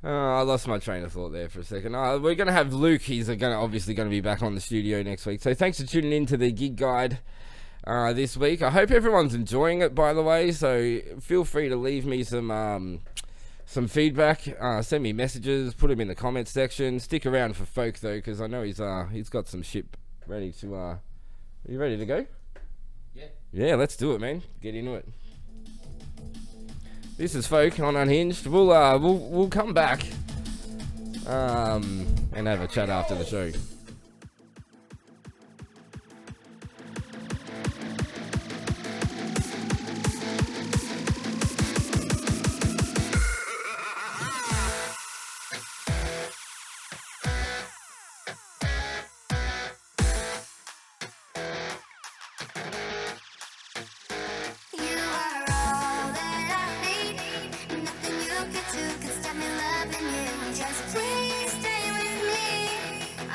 I lost my train of thought there for a second. We're going to have Luke. He's obviously going to be back on the studio next week. So thanks for tuning in to the Gig Guide this week. I hope everyone's enjoying it, by the way. So feel free to leave me some feedback. Send me messages. Put them in the comments section. Stick around for folk, though, because I know he's got some shit ready to... Are you ready to go? Yeah, let's do it, man. Get into it. This is Folk on Unhinged. We'll come back and have a chat after the show. You are all that I need. Nothing you could do could stop me loving you. Just please stay with me. I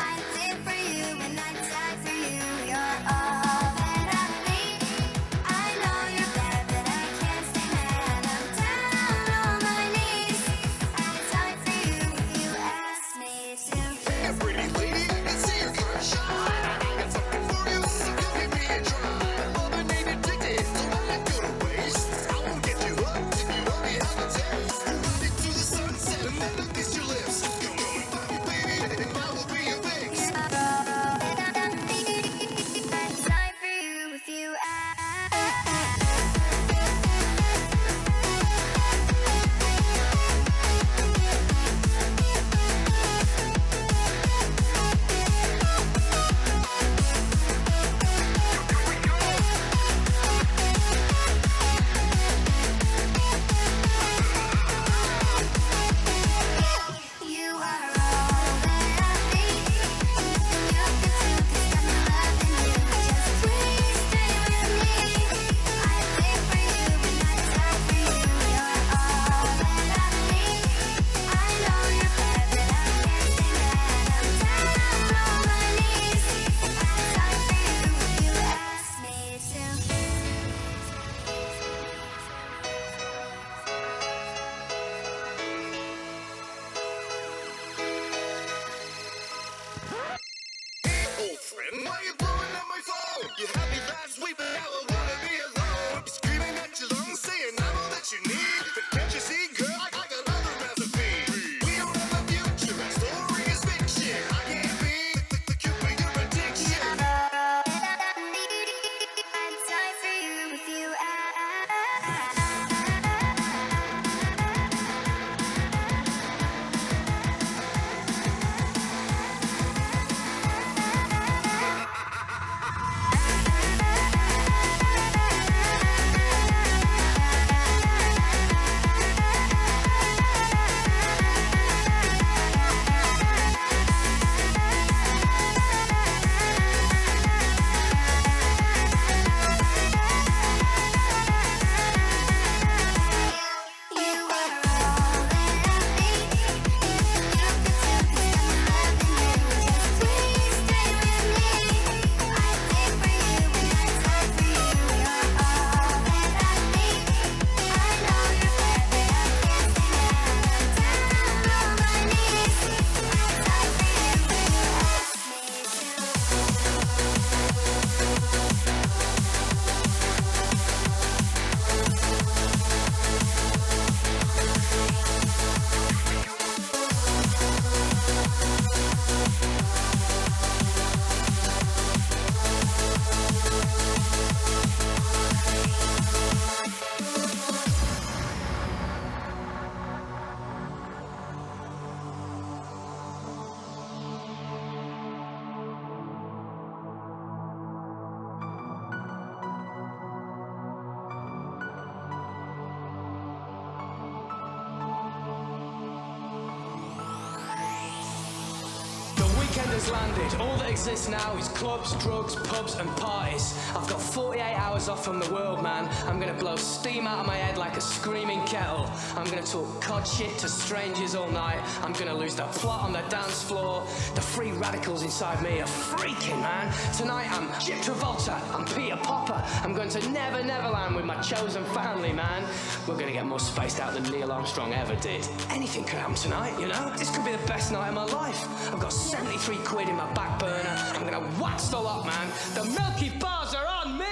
has landed. All that exists now is clubs, drugs, pubs and parties. I've got 48 hours off from the world, man. I'm gonna blow steam out of my head like a screaming kettle. I'm gonna talk cod shit to strangers all night. I'm gonna lose the plot on the dance floor. The free radicals inside me are freaking, man. Tonight I'm Jip Travolta, I'm Peter Popper. I'm going to Never Neverland with my chosen family, man. We're gonna get more spaced out than Neil Armstrong ever did. Anything could happen tonight, you know? This could be the best night of my life. I've got 73 quid in my back burner. I'm gonna wax the lot, man. The Milky Bars are on me.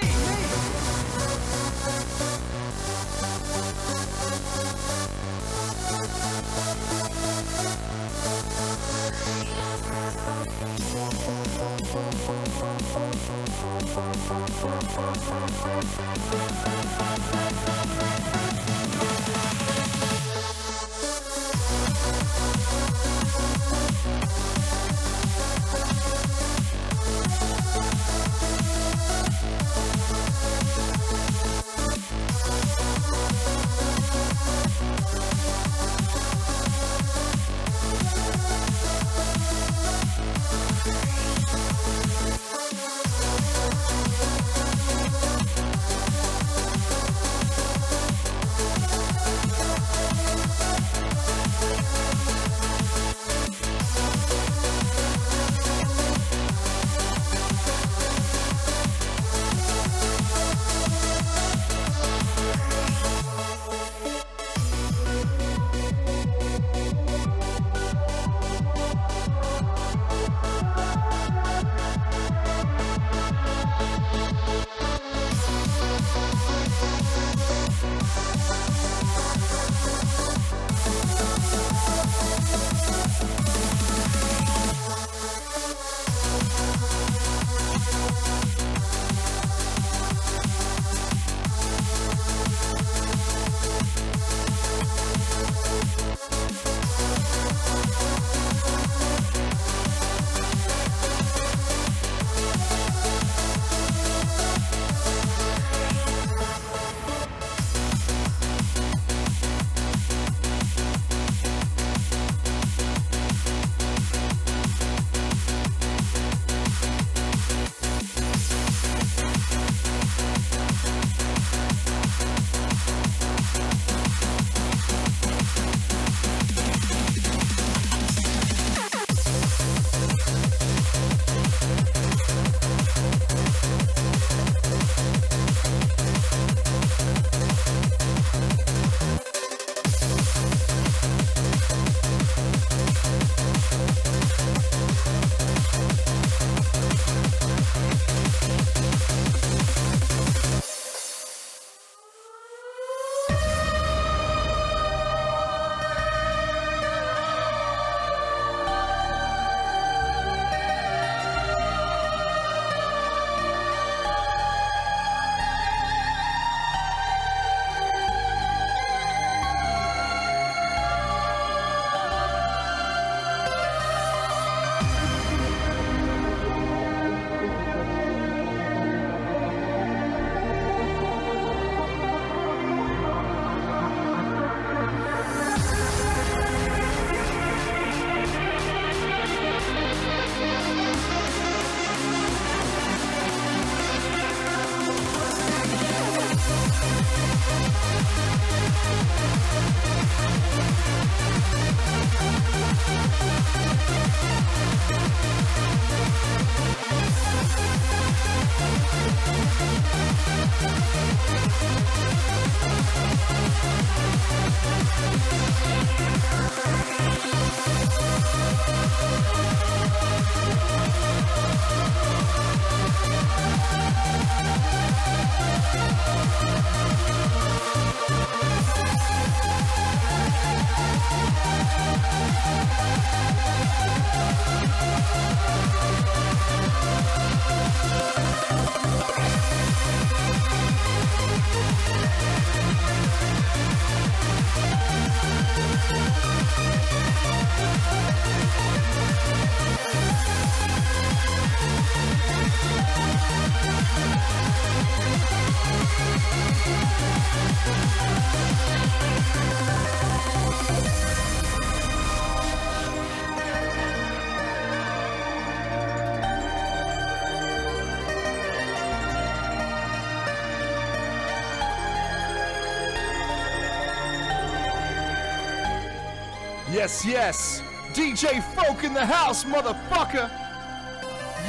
Yes, yes. DJ Folk in the house, motherfucker.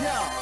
Yeah.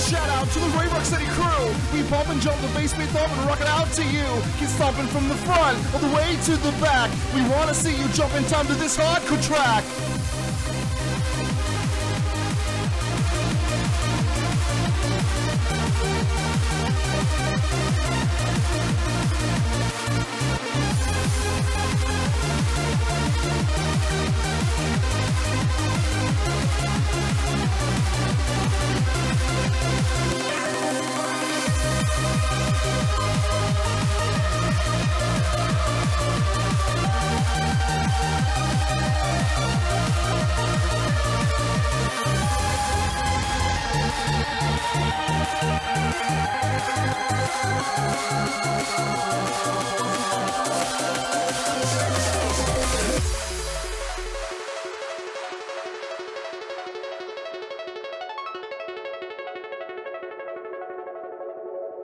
Shout out to the Rock City crew. We pop and jump the bass beat up and rock it out to you. Keep stomping from the front all the way to the back. We wanna see you jump in time to this hardcore track.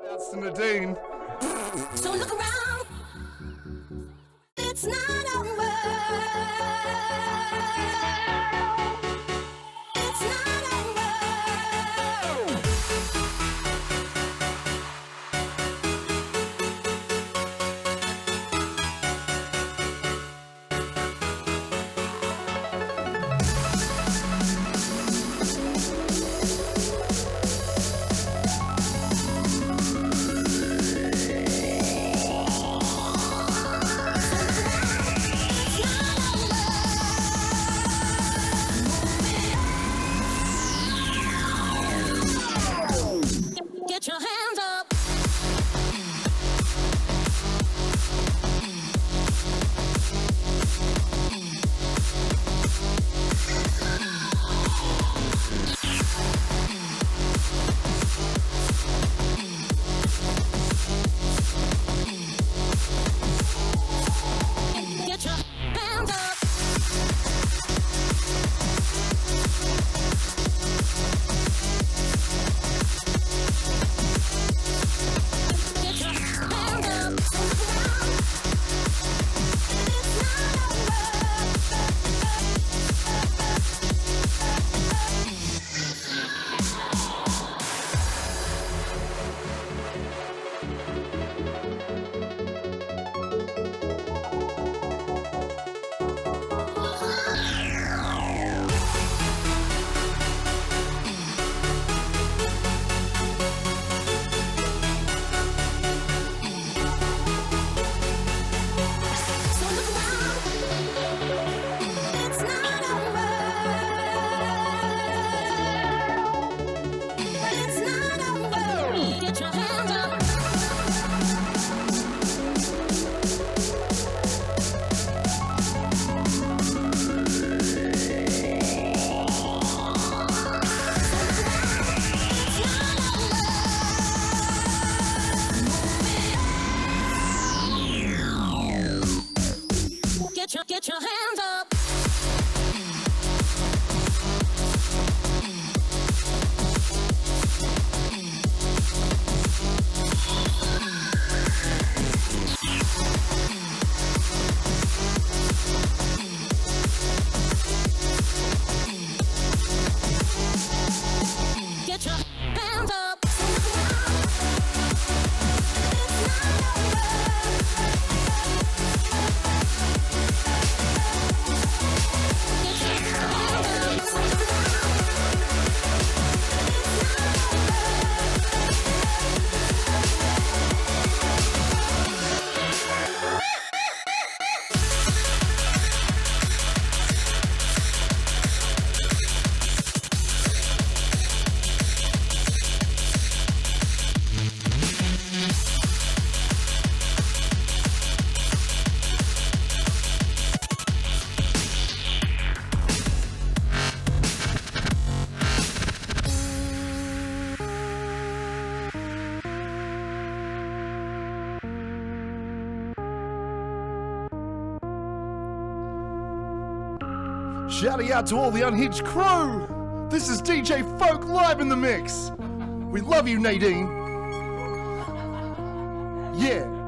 That's Nadine. So look around. It's not over. It's not over. Get your hands up. Get your hands up. Get your hands up. So look around. It's not So look around. It's not over. It's not over. Get your hands up. Get your hands up. Get your hands up. It's not over. Shouting out to all the Unhinged crew. This is DJ Folk live in the mix. We love you, Nadine. Yeah.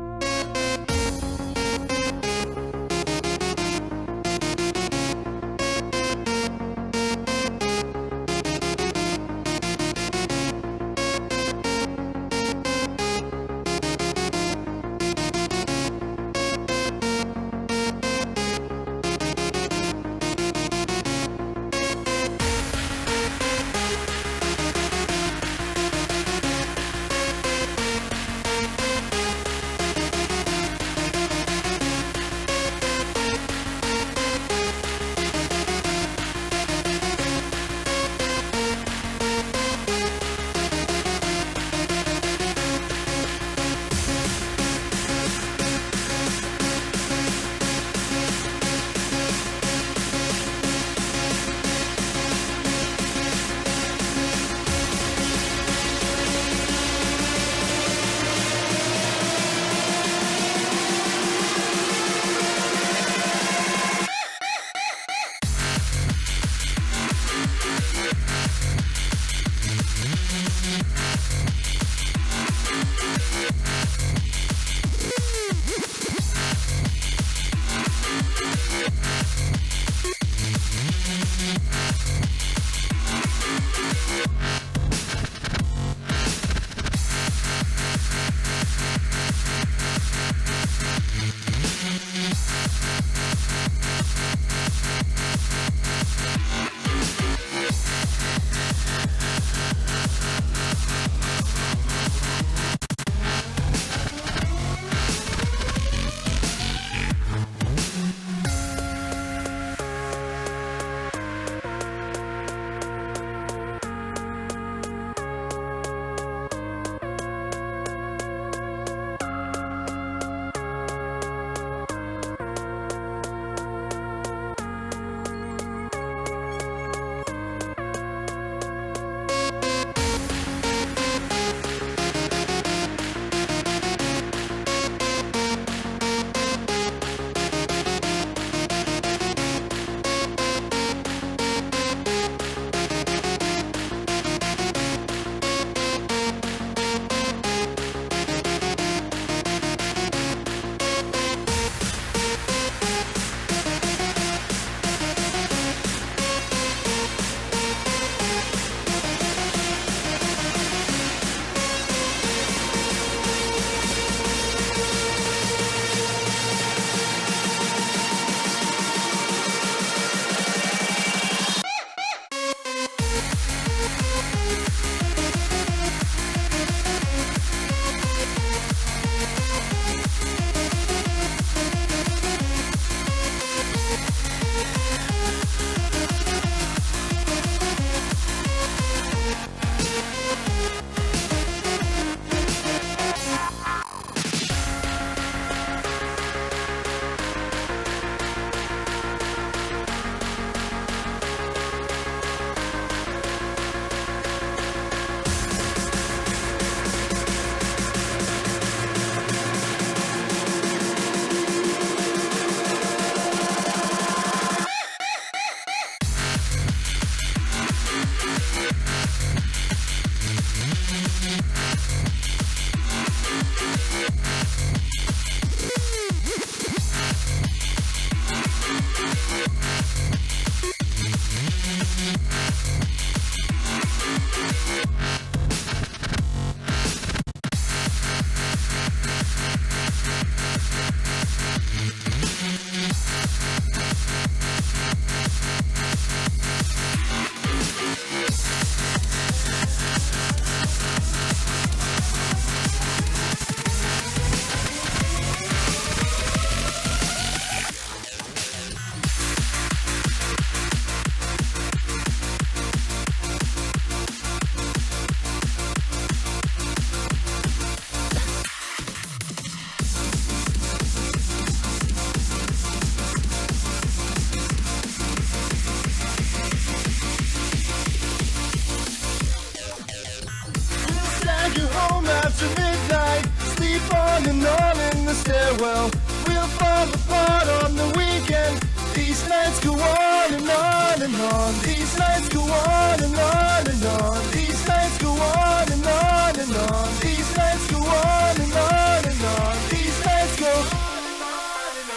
on and on in the stairwell. We'll fall apart on the weekend. These These nights go on and on and on. These nights go on and on and on. These nights go on and on and on. These nights go on and on and on. These nights go on and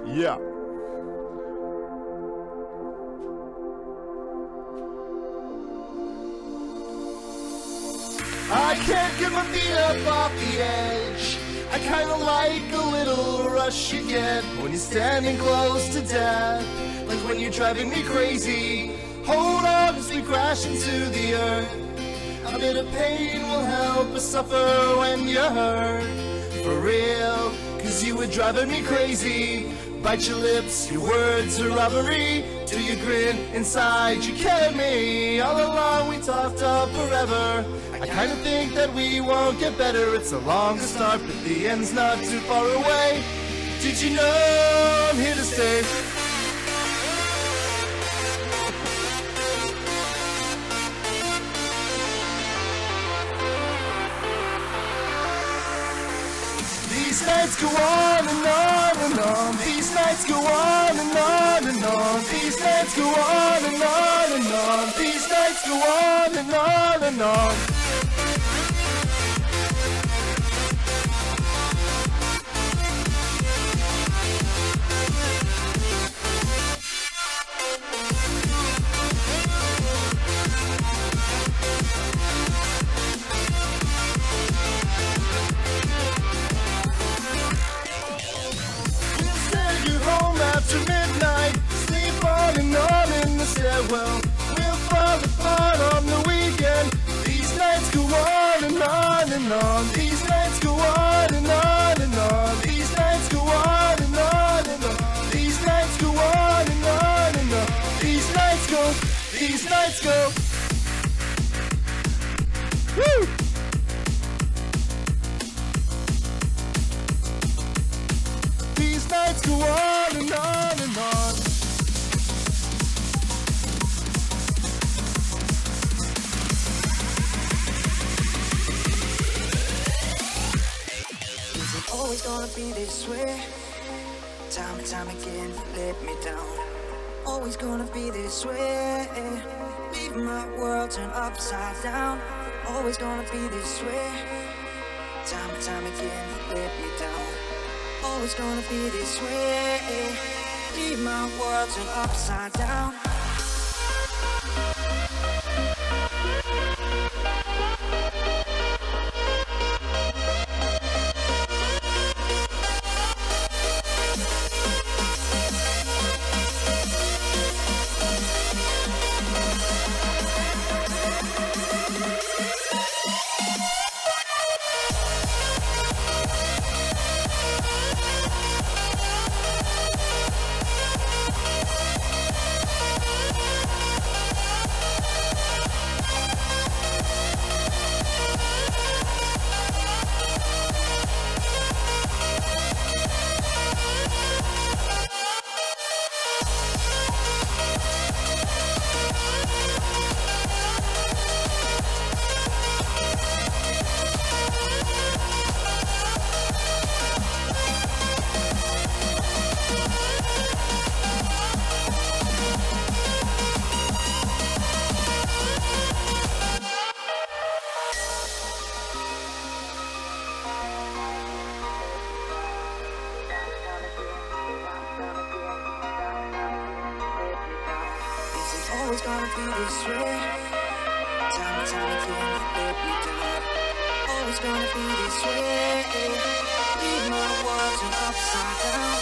on. Yeah. I can't get my feet up off the edge. I kinda like a little rush you get when you're standing close to death. Like when you're driving me crazy. Hold on as we crash into the earth. A bit of pain will help us suffer when you're hurt. For real, cause you were driving me crazy. Bite your lips, your words are robbery. Do you grin inside, you killing me. All along we talked up forever. I kinda think that we won't get better. It's a longer start, but the end's not too far away. Did you know I'm here to stay? These nights go on and on and on. These nights go on and on and on. These nights go on and on and on. These nights go on and on and on. After midnight, sleep on and on in the stairwell. We'll fall apart on the weekend. These nights go on and on and on. These nights go on and on and on. These nights go on and on and on. These nights go on and on and on. These nights go. These nights go. Woo! These nights go on and on and on. Is it always gonna be this way? Time and time again, you let me down. Always gonna be this way. Leave my world turned upside down. Always gonna be this way. Time and time again, you let me down. Always gonna be this way. Leave my world turned upside down. Always gonna be this way. Time and time again, you let me down. Always gonna be this way. Leave my world turned upside down.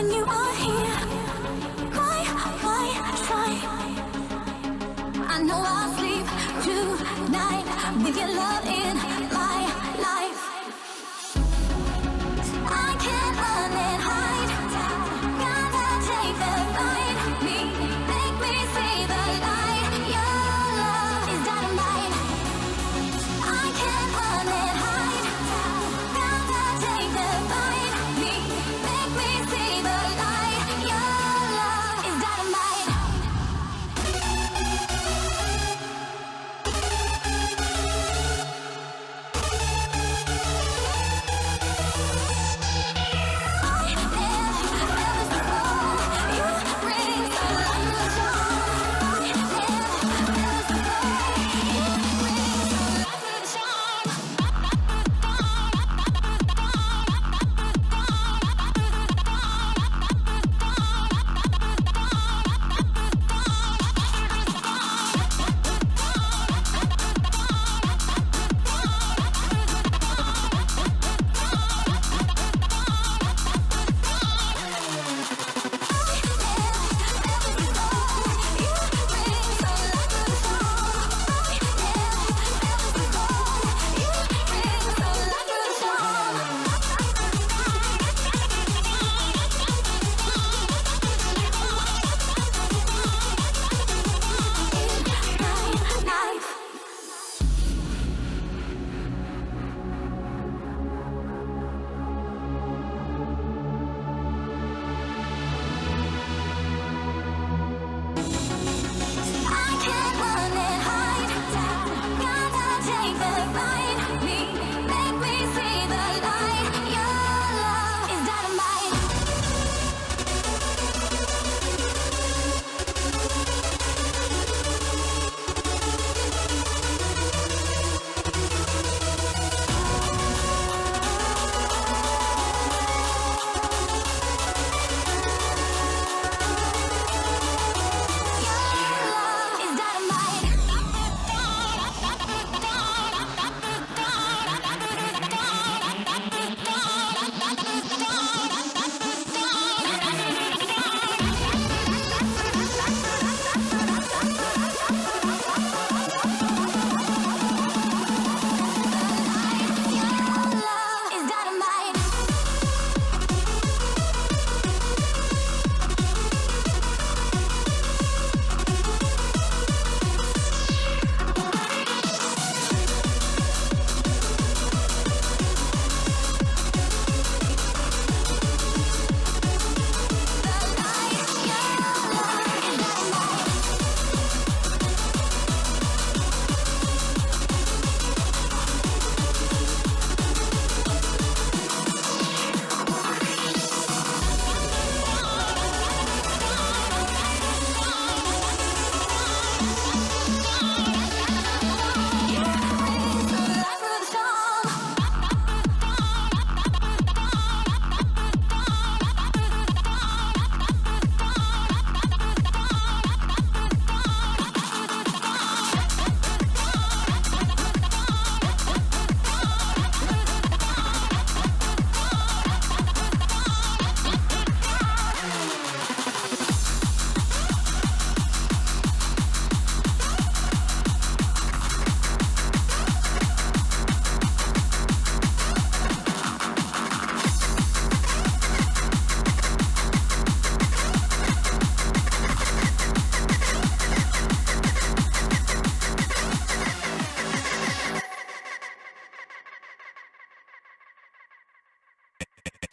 when you are here by my side. I know I'll sleep tonight with your love in my life. I can't run and hide. Gotta take the fight. Make me see the light. Your love is dynamite. I can't run and hide. Gotta take the fight. Make me see the light. Your love is dynamite.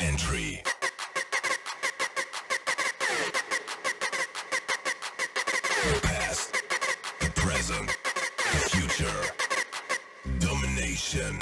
Entry. The past, the present, the future. Domination.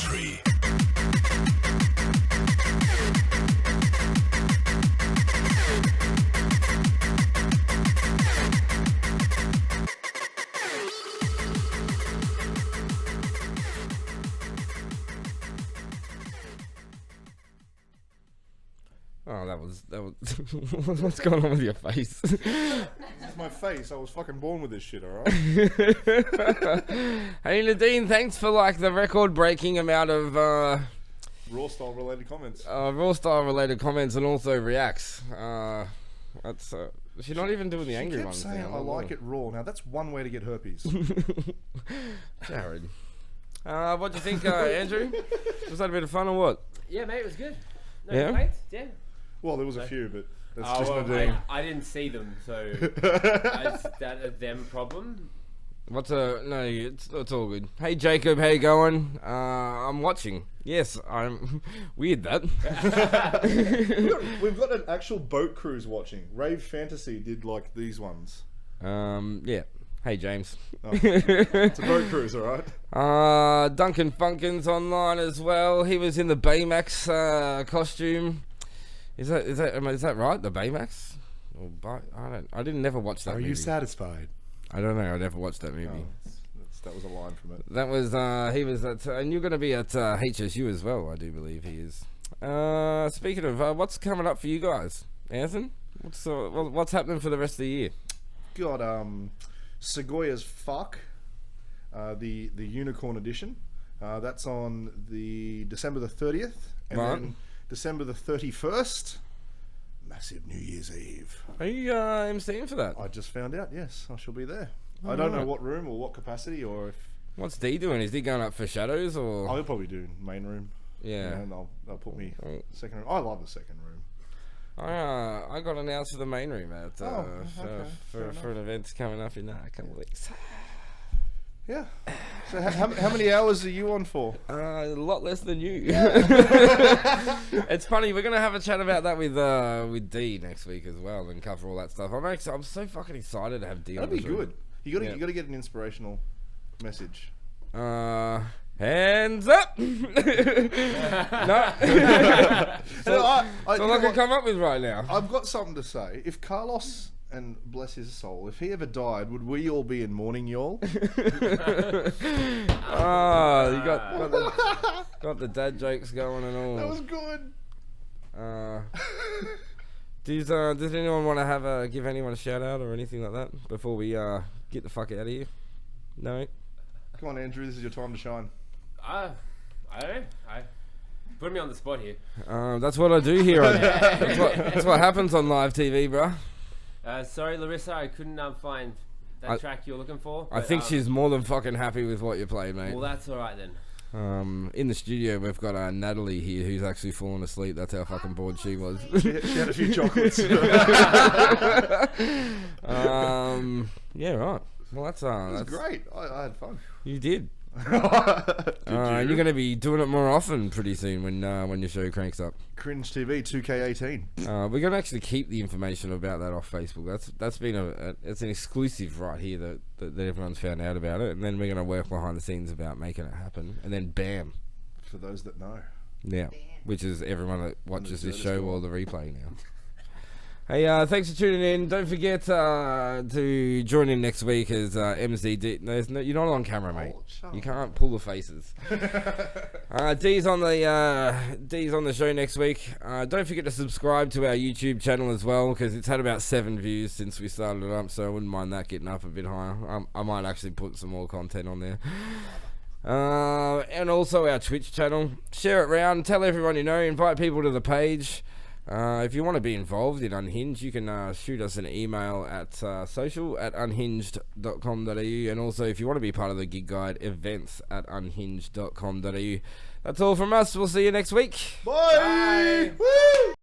country. Oh, that was. What's going on with your face? This is my face. I was fucking born with this shit, alright? Hey Nadine, thanks for like the record-breaking amount of Raw style related comments. raw style related comments and also reacts. That's she's not even doing the She angry kept ones. saying, I like it raw. Now, that's one way to get herpes. Jared. What do you think, Andrew? Was that a bit of fun or what? Yeah, mate, it was good. No Yeah? complaints? Yeah. Well, there was a few, but that's Oh, just well, Nadine. I didn't see them, so is that a them problem? No, it's all good. Hey Jacob, how you going? I'm watching. Yes, I'm weird that. We've got an actual boat cruise watching. Rave Fantasy did like these ones. Yeah. Hey James. Oh, it's a boat cruise, alright? Duncan Funkin's online as well. He was in the Baymax costume. Is that right? The Baymax? I didn't never watch that. Are movie. you satisfied? I don't know. I never watched that movie. That was a line from it. That was he was at, and you're going to be at HSU as well. I do believe he is. Speaking of, what's coming up for you guys, Anthony? What's happening for the rest of the year? Got Segoya's Fuck, the Unicorn edition. That's on the December the 30th, and Right. then December the 31st. Massive New Year's Eve. Are you MCing for that? I just found out. Yes, I shall be there. I don't know right. what room or what capacity, or if What's D doing? Is he going up for shadows or? I'll probably do main room. Yeah. And they'll put me Oh. second room. I love the second room. I got announced for the main room at Okay, fair for an event coming up in a couple of weeks. Yeah. So how many hours are you on for? A lot less than you. It's funny. We're gonna have a chat about that with D next week as well, and cover all that stuff. I'm so fucking excited to have D. That'd on be the show. good. You gotta get an inspirational message. Hands up. No. So That's all I can come up with right now. I've got something to say. If Carlos, and bless his soul, if he ever died, would we all be in mourning, y'all? Oh, you got the dad jokes going and all. That was good. Does anyone want to give anyone a shout out or anything like that before we get the fuck out of here? No. Come on, Andrew. This is your time to shine. I don't know. Put me on the spot here. That's what I do here. That's what happens on live TV, bro. Sorry, Larissa, I couldn't find that track you're looking for. I think she's more than fucking happy with what you're playing, mate. Well, that's all right then. In the studio, we've got Natalie here, who's actually fallen asleep. That's how fucking bored she was. She had a few chocolates. Yeah, right. Well, that's It was great. I had fun. You did. And you're going to be doing it more often pretty soon when your show cranks up. Cringe TV 2K18. We're going to actually keep the information about that off Facebook. That's been it's an exclusive right here that everyone's found out about it, and then we're going to work behind the scenes about making it happen, and then bam. For those that know. Yeah, which is everyone that watches this show score. or the replay now. Hey, thanks for tuning in. Don't forget to join in next week as MZD. You're not on camera, mate. You can't pull the faces. D's on the show next week. Don't forget to subscribe to our YouTube channel as well, because it's had about 7 views since we started it up, so I wouldn't mind that getting up a bit higher. I might actually put some more content on there. And also our Twitch channel. Share it around. Tell everyone you know. Invite people to the page. If you want to be involved in Unhinged, you can shoot us an email at social@unhinged.com.au, and also if you want to be part of the Gig Guide, events@unhinged.com.au. That's all from us. We'll see you next week. Bye. Woo!